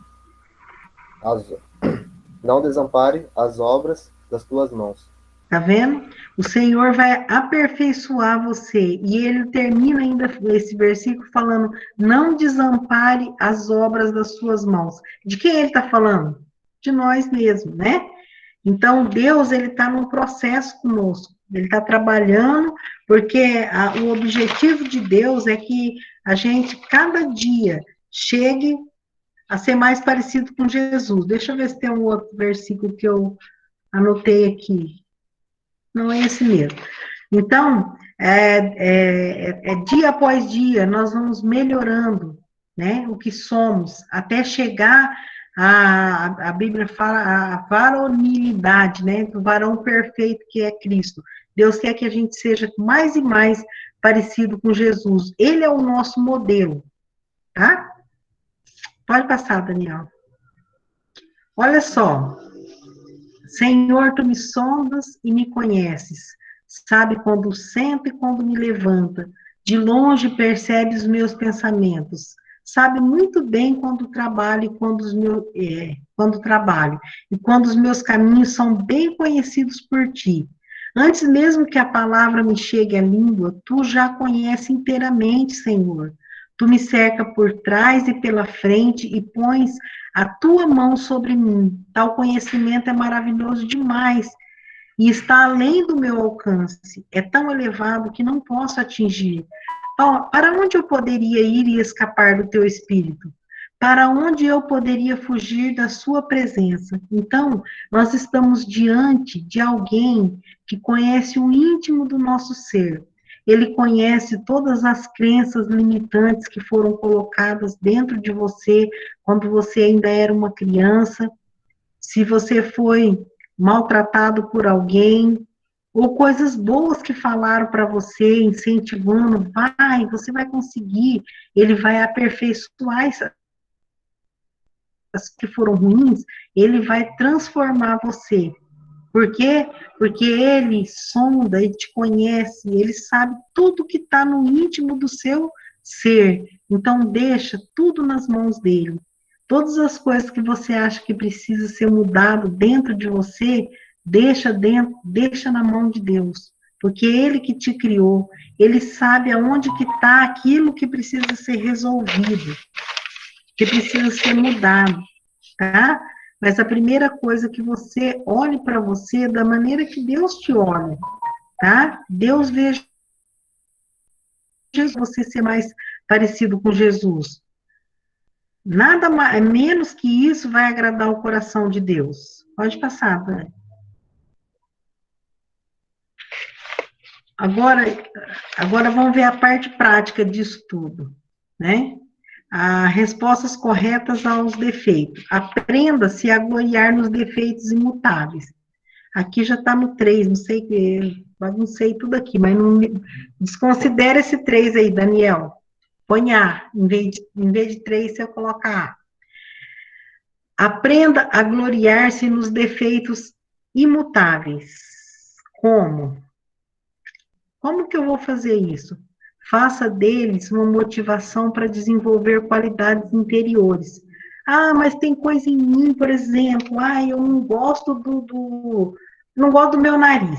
as obras das tuas mãos. Tá vendo? O Senhor vai aperfeiçoar você. E ele termina ainda esse versículo falando: não desampare as obras das suas mãos. De quem ele está falando? De nós mesmos, né? Então, Deus, ele está num processo conosco. Ele está trabalhando, porque o objetivo de Deus é que a gente, cada dia, chegue a ser mais parecido com Jesus. Deixa eu ver se tem um outro versículo que eu anotei aqui. Não é esse mesmo. Então, dia após dia, nós vamos melhorando, né, o que somos, até chegar a Bíblia fala a varonilidade, né, do varão perfeito que é Cristo. Deus quer que a gente seja mais e mais parecido com Jesus. Ele é o nosso modelo, tá? Pode passar, Daniel. Olha só. Senhor, tu me sondas e me conheces. Sabe quando sento e quando me levanta. De longe percebe os meus pensamentos. Sabe muito bem quando trabalho e quando os meus caminhos são bem conhecidos por ti. Antes mesmo que a palavra me chegue à língua, tu já conheces inteiramente, Senhor. Tu me cerca por trás e pela frente e pões a tua mão sobre mim. Tal conhecimento é maravilhoso demais e está além do meu alcance. É tão elevado que não posso atingir. Para onde eu poderia ir e escapar do teu espírito? Para onde eu poderia fugir da sua presença? Então, nós estamos diante de alguém que conhece o íntimo do nosso ser. Ele conhece todas as crenças limitantes que foram colocadas dentro de você quando você ainda era uma criança. Se você foi maltratado por alguém, ou coisas boas que falaram para você, incentivando, você vai conseguir, ele vai aperfeiçoar as que foram ruins, ele vai transformar você. Por quê? Porque ele sonda, ele te conhece, ele sabe tudo que está no íntimo do seu ser. Então, deixa tudo nas mãos dele. Todas as coisas que você acha que precisa ser mudado dentro de você, deixa na mão de Deus. Porque ele que te criou, ele sabe aonde que está aquilo que precisa ser resolvido, que precisa ser mudado, tá? Mas a primeira coisa que você olhe para você da maneira que Deus te olha, tá? Deus veja você ser mais parecido com Jesus. Nada mais, menos que isso vai agradar o coração de Deus. Pode passar, né? Agora vamos ver a parte prática disso tudo. né? Respostas corretas aos defeitos. Aprenda-se a gloriar nos defeitos imutáveis. Aqui já está no 3, não sei, baguncei tudo aqui, mas não desconsidera esse 3 aí, Daniel. Põe A, em vez de 3, você coloca A. Aprenda a gloriar-se nos defeitos imutáveis. Como? Como que eu vou fazer isso? Faça deles uma motivação para desenvolver qualidades interiores. Mas tem coisa em mim, por exemplo, eu não gosto não gosto do meu nariz.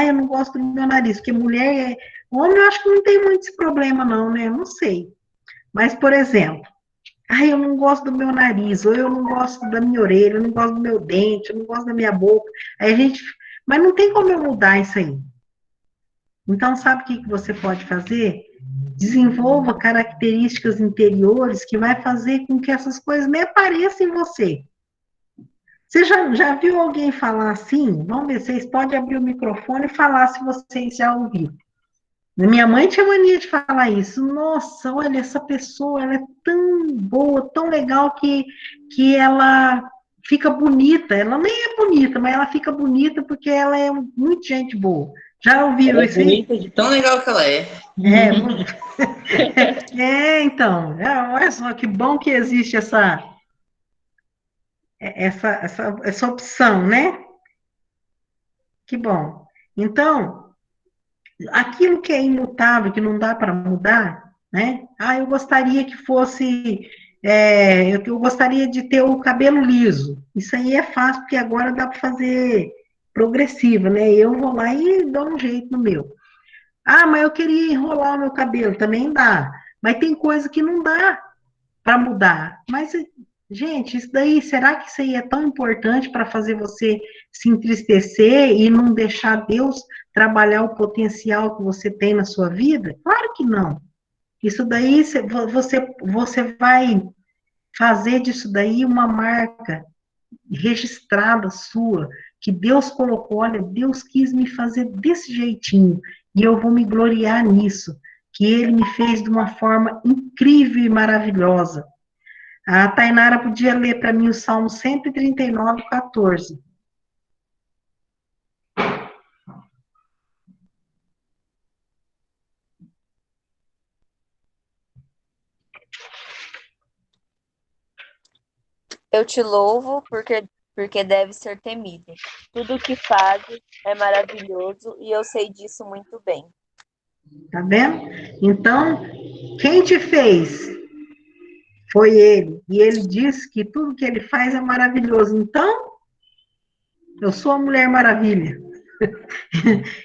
Eu não gosto do meu nariz, porque mulher homem, eu acho que não tem muito esse problema não, né? Não sei. Mas, por exemplo, eu não gosto do meu nariz, ou eu não gosto da minha orelha, eu não gosto do meu dente, eu não gosto da minha boca. Mas não tem como eu mudar isso aí. Então, sabe o que você pode fazer? Desenvolva características interiores que vai fazer com que essas coisas nem apareçam em você. Você já viu alguém falar assim? Vamos ver, vocês podem abrir o microfone e falar se vocês já ouviram. Minha mãe tinha mania de falar isso. Nossa, olha, essa pessoa, ela é tão boa, tão legal que ela fica bonita. Ela nem é bonita, mas ela fica bonita porque ela é muito gente boa. Já ouviram isso aí? Ela é bonita de tão legal que ela é. Então, olha só que bom que existe essa opção, né? Que bom. Então, aquilo que é imutável, que não dá para mudar, né? Eu gostaria que fosse, eu gostaria de ter o cabelo liso. Isso aí é fácil, porque agora dá para fazer progressiva, né? Eu vou lá e dou um jeito no meu. Mas eu queria enrolar o meu cabelo, também dá. Mas tem coisa que não dá para mudar. Mas, gente, isso daí, será que isso aí é tão importante para fazer você se entristecer e não deixar Deus trabalhar o potencial que você tem na sua vida? Claro que não. Isso daí, você vai fazer disso daí uma marca registrada sua, que Deus colocou, olha, Deus quis me fazer desse jeitinho, e eu vou me gloriar nisso, que Ele me fez de uma forma incrível e maravilhosa. A Tainara podia ler para mim o Salmo 139, 14. Eu te louvo porque deve ser temido. Tudo o que fazes é maravilhoso e eu sei disso muito bem. Tá vendo? Então, quem te fez foi Ele. E Ele disse que tudo que Ele faz é maravilhoso. Então, eu sou a Mulher Maravilha.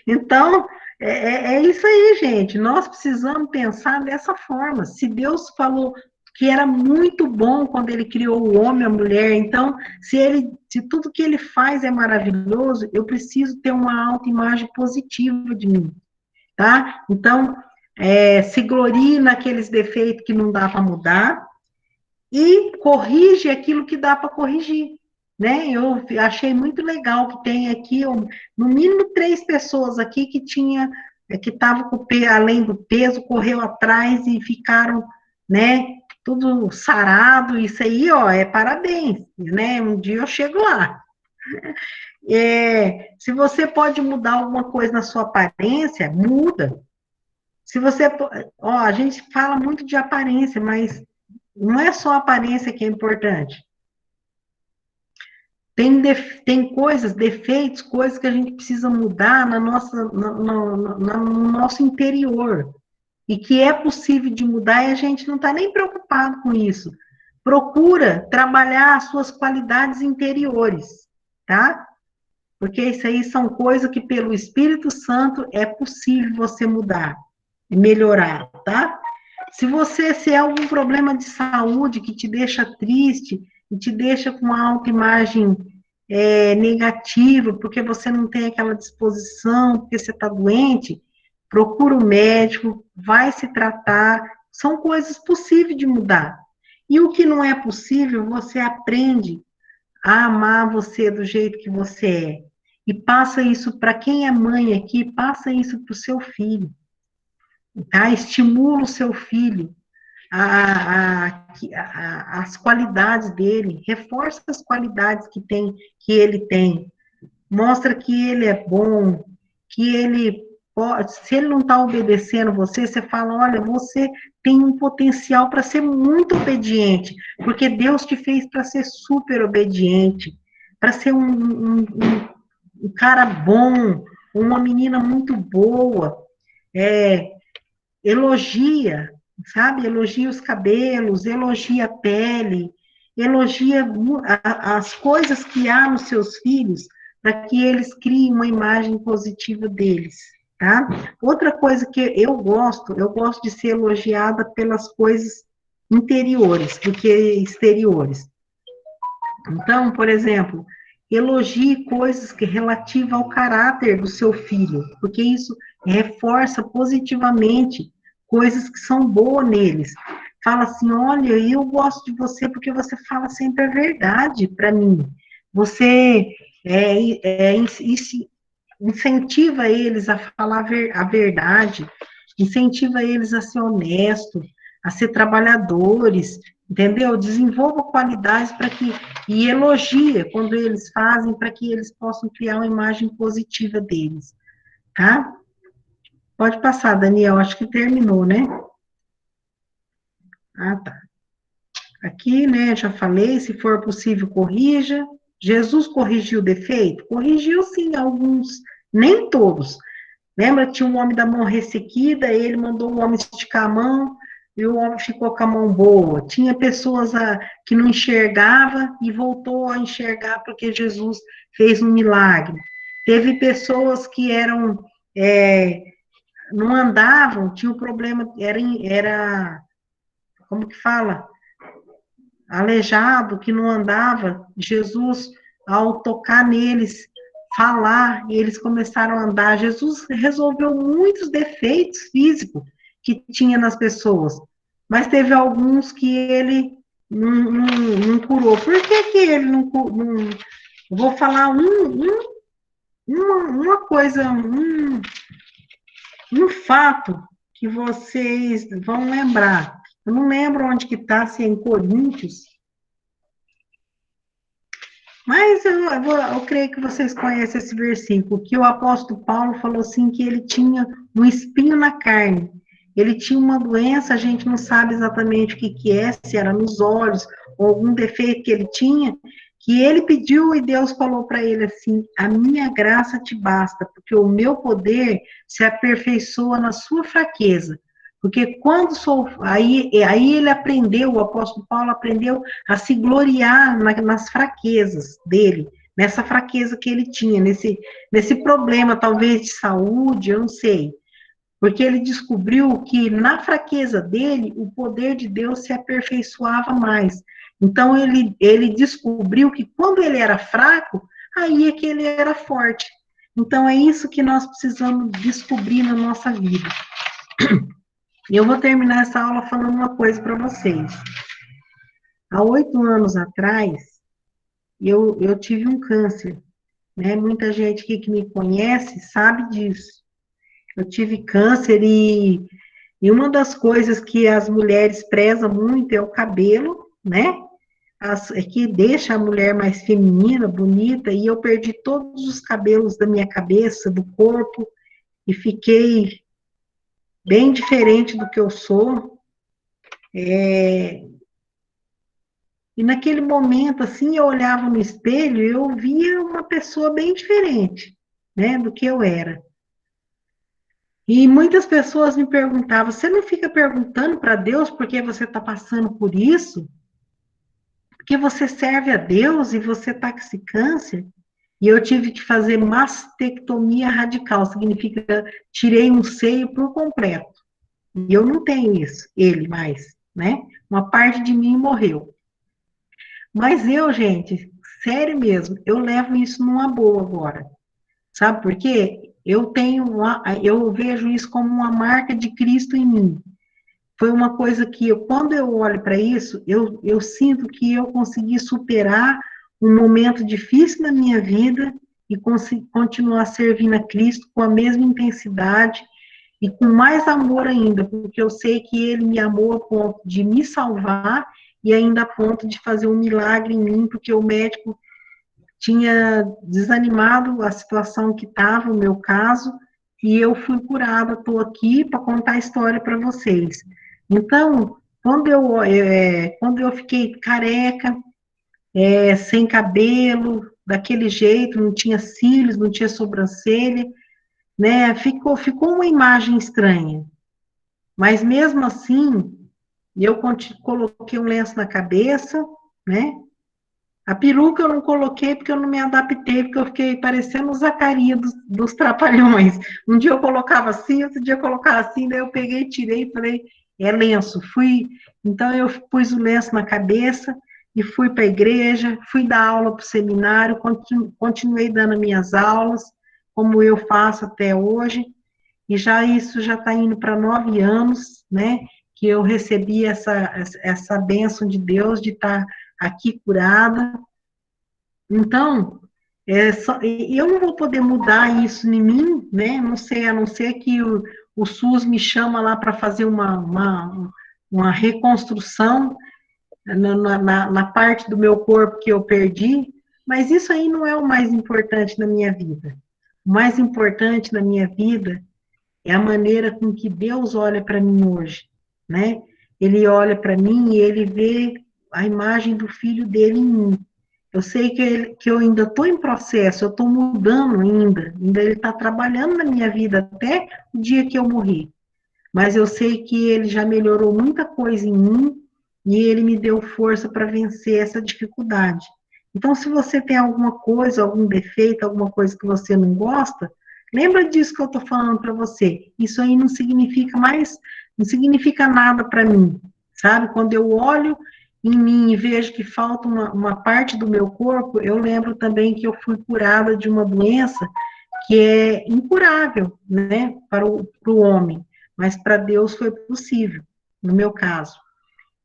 Então, é isso aí, gente. Nós precisamos pensar dessa forma. Se Deus falou que era muito bom quando Ele criou o homem e a mulher, então, se tudo que Ele faz é maravilhoso, eu preciso ter uma autoimagem positiva de mim, tá? Então, se glorie naqueles defeitos que não dá para mudar e corrige aquilo que dá para corrigir. Né? Eu achei muito legal que tem aqui, no mínimo 3 pessoas aqui que estavam com além do peso, correu atrás e ficaram, né, tudo sarado, isso aí, parabéns, né? Um dia eu chego lá. Se você pode mudar alguma coisa na sua aparência, muda. Se você, a gente fala muito de aparência, mas não é só a aparência que é importante. Tem coisas, defeitos, coisas que a gente precisa mudar no nosso interior. E que é possível de mudar e a gente não está nem preocupado com isso. Procura trabalhar as suas qualidades interiores, tá? Porque isso aí são coisas que pelo Espírito Santo é possível você mudar e melhorar, tá? Se é algum problema de saúde que te deixa triste e te deixa com uma autoimagem negativa, porque você não tem aquela disposição, porque você está doente, procura o médico, vai se tratar, são coisas possíveis de mudar. E o que não é possível, você aprende a amar você do jeito que você é. E passa isso para quem é mãe aqui, passa isso para o seu filho. Tá? Estimula o seu filho as qualidades dele, reforça as qualidades que ele tem, mostra que ele é bom, que ele pode, se ele não está obedecendo você, você fala, olha, você tem um potencial para ser muito obediente, porque Deus te fez para ser super obediente, para ser um cara bom, uma menina muito boa, elogia, sabe? Elogia os cabelos, elogia a pele, elogia as coisas que há nos seus filhos, para que eles criem uma imagem positiva deles, tá? Outra coisa que eu gosto de ser elogiada pelas coisas interiores do que exteriores. Então, por exemplo, elogie coisas que relativas ao caráter do seu filho, porque isso reforça positivamente coisas que são boas neles. Fala assim, olha, eu gosto de você porque você fala sempre a verdade para mim. Você incentiva eles a falar a verdade, incentiva eles a ser honestos, a ser trabalhadores, entendeu? Desenvolva qualidades para que, e elogia quando eles fazem, para que eles possam criar uma imagem positiva deles, tá? Pode passar, Daniel, acho que terminou, né? Ah, tá. Aqui, né, já falei, se for possível, corrija. Jesus corrigiu o defeito? Corrigiu, sim, alguns, nem todos. Lembra, tinha um homem da mão ressequida, ele mandou o homem esticar a mão, e o homem ficou com a mão boa. Tinha pessoas que não enxergava e voltou a enxergar porque Jesus fez um milagre. Teve pessoas que não andavam, tinha um problema, era como que fala? Aleijado, que não andava. Jesus, ao tocar neles, falar, e eles começaram a andar. Jesus resolveu muitos defeitos físicos que tinha nas pessoas, mas teve alguns que ele não curou. Por que ele não vou falar uma coisa, um fato que vocês vão lembrar. Eu não lembro onde que está, se é em Coríntios, mas eu creio que vocês conhecem esse versículo, que o apóstolo Paulo falou assim, que ele tinha um espinho na carne, ele tinha uma doença, a gente não sabe exatamente o que é, se era nos olhos, ou algum defeito que ele tinha, que ele pediu e Deus falou para ele assim, a minha graça te basta, porque o meu poder se aperfeiçoa na sua fraqueza. Porque quando aí ele aprendeu, o apóstolo Paulo aprendeu a se gloriar nas fraquezas dele, nessa fraqueza que ele tinha, nesse problema, talvez de saúde, eu não sei. Porque ele descobriu que na fraqueza dele, o poder de Deus se aperfeiçoava mais. Então, ele descobriu que quando ele era fraco, aí é que ele era forte. Então, é isso que nós precisamos descobrir na nossa vida. Eu vou terminar essa aula falando uma coisa para vocês. Há 8 anos atrás, eu tive um câncer, né? Muita gente aqui que me conhece sabe disso. Eu tive câncer e uma das coisas que as mulheres prezam muito é o cabelo, né? Que deixa a mulher mais feminina, bonita, e eu perdi todos os cabelos da minha cabeça, do corpo, e fiquei bem diferente do que eu sou. E naquele momento, assim, eu olhava no espelho e eu via uma pessoa bem diferente, né, do que eu era. E muitas pessoas me perguntavam, você não fica perguntando para Deus por que você está passando por isso? Porque você serve a Deus e você está com esse câncer? E eu tive que fazer mastectomia radical, significa tirei um seio por completo. E eu não tenho isso, ele mais, né? Uma parte de mim morreu. Mas eu, gente, sério mesmo, eu levo isso numa boa agora. Sabe por quê? Eu vejo isso como uma marca de Cristo em mim. Foi uma coisa que, quando eu olho para isso, eu sinto que eu consegui superar um momento difícil na minha vida e continuar servindo a Cristo com a mesma intensidade e com mais amor ainda, porque eu sei que ele me amou a ponto de me salvar e ainda a ponto de fazer um milagre em mim, porque o médico tinha desanimado a situação que estava, o meu caso, e eu fui curada, estou aqui para contar a história para vocês. Então, quando eu fiquei careca, sem cabelo, daquele jeito, não tinha cílios, não tinha sobrancelha, né? Ficou uma imagem estranha. Mas mesmo assim, eu coloquei um lenço na cabeça, né? A peruca eu não coloquei porque eu não me adaptei, porque eu fiquei parecendo o Zacarias dos Trapalhões. Um dia eu colocava assim, outro dia eu colocava assim, daí eu peguei, tirei e falei, é lenço. Então eu pus o lenço na cabeça e fui para a igreja, fui dar aula para o seminário, continuei dando minhas aulas, como eu faço até hoje, e isso já está indo para 9 anos, né, que eu recebi essa bênção de Deus de estar aqui curada. Então, eu não vou poder mudar isso em mim, né? Não sei, a não ser que o SUS me chama lá para fazer uma reconstrução na parte do meu corpo que eu perdi, mas isso aí não é o mais importante na minha vida. O mais importante na minha vida é a maneira com que Deus olha para mim hoje, né? Ele olha para mim e ele vê a imagem do filho dele em mim. Eu sei que eu ainda estou em processo, eu estou mudando ainda ele está trabalhando na minha vida até o dia que eu morrer. Mas eu sei que ele já melhorou muita coisa em mim e ele me deu força para vencer essa dificuldade. Então, se você tem alguma coisa, algum defeito, alguma coisa que você não gosta, lembra disso que eu estou falando para você. Isso aí não significa nada para mim, sabe? Quando eu olho em mim e vejo que falta uma parte do meu corpo, eu lembro também que eu fui curada de uma doença que é incurável, né, para o homem, mas para Deus foi possível, no meu caso.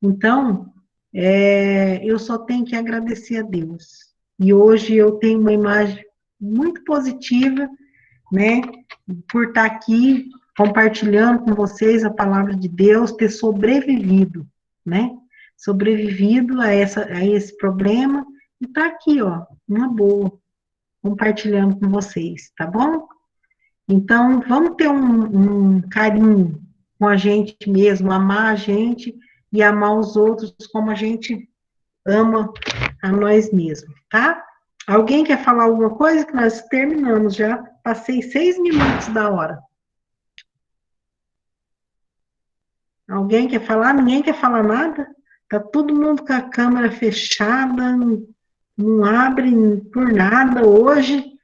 Então, eu só tenho que agradecer a Deus. E hoje eu tenho uma imagem muito positiva, né, por estar aqui compartilhando com vocês a palavra de Deus, ter sobrevivido, né, sobrevivido a esse problema, e tá aqui, ó, uma boa, compartilhando com vocês, tá bom? Então, vamos ter um carinho com a gente mesmo, amar a gente e amar os outros como a gente ama a nós mesmos, tá? Alguém quer falar alguma coisa? Que nós terminamos já, passei 6 minutos da hora. Alguém quer falar? Ninguém quer falar nada? Tá todo mundo com a câmera fechada, não abre por nada hoje.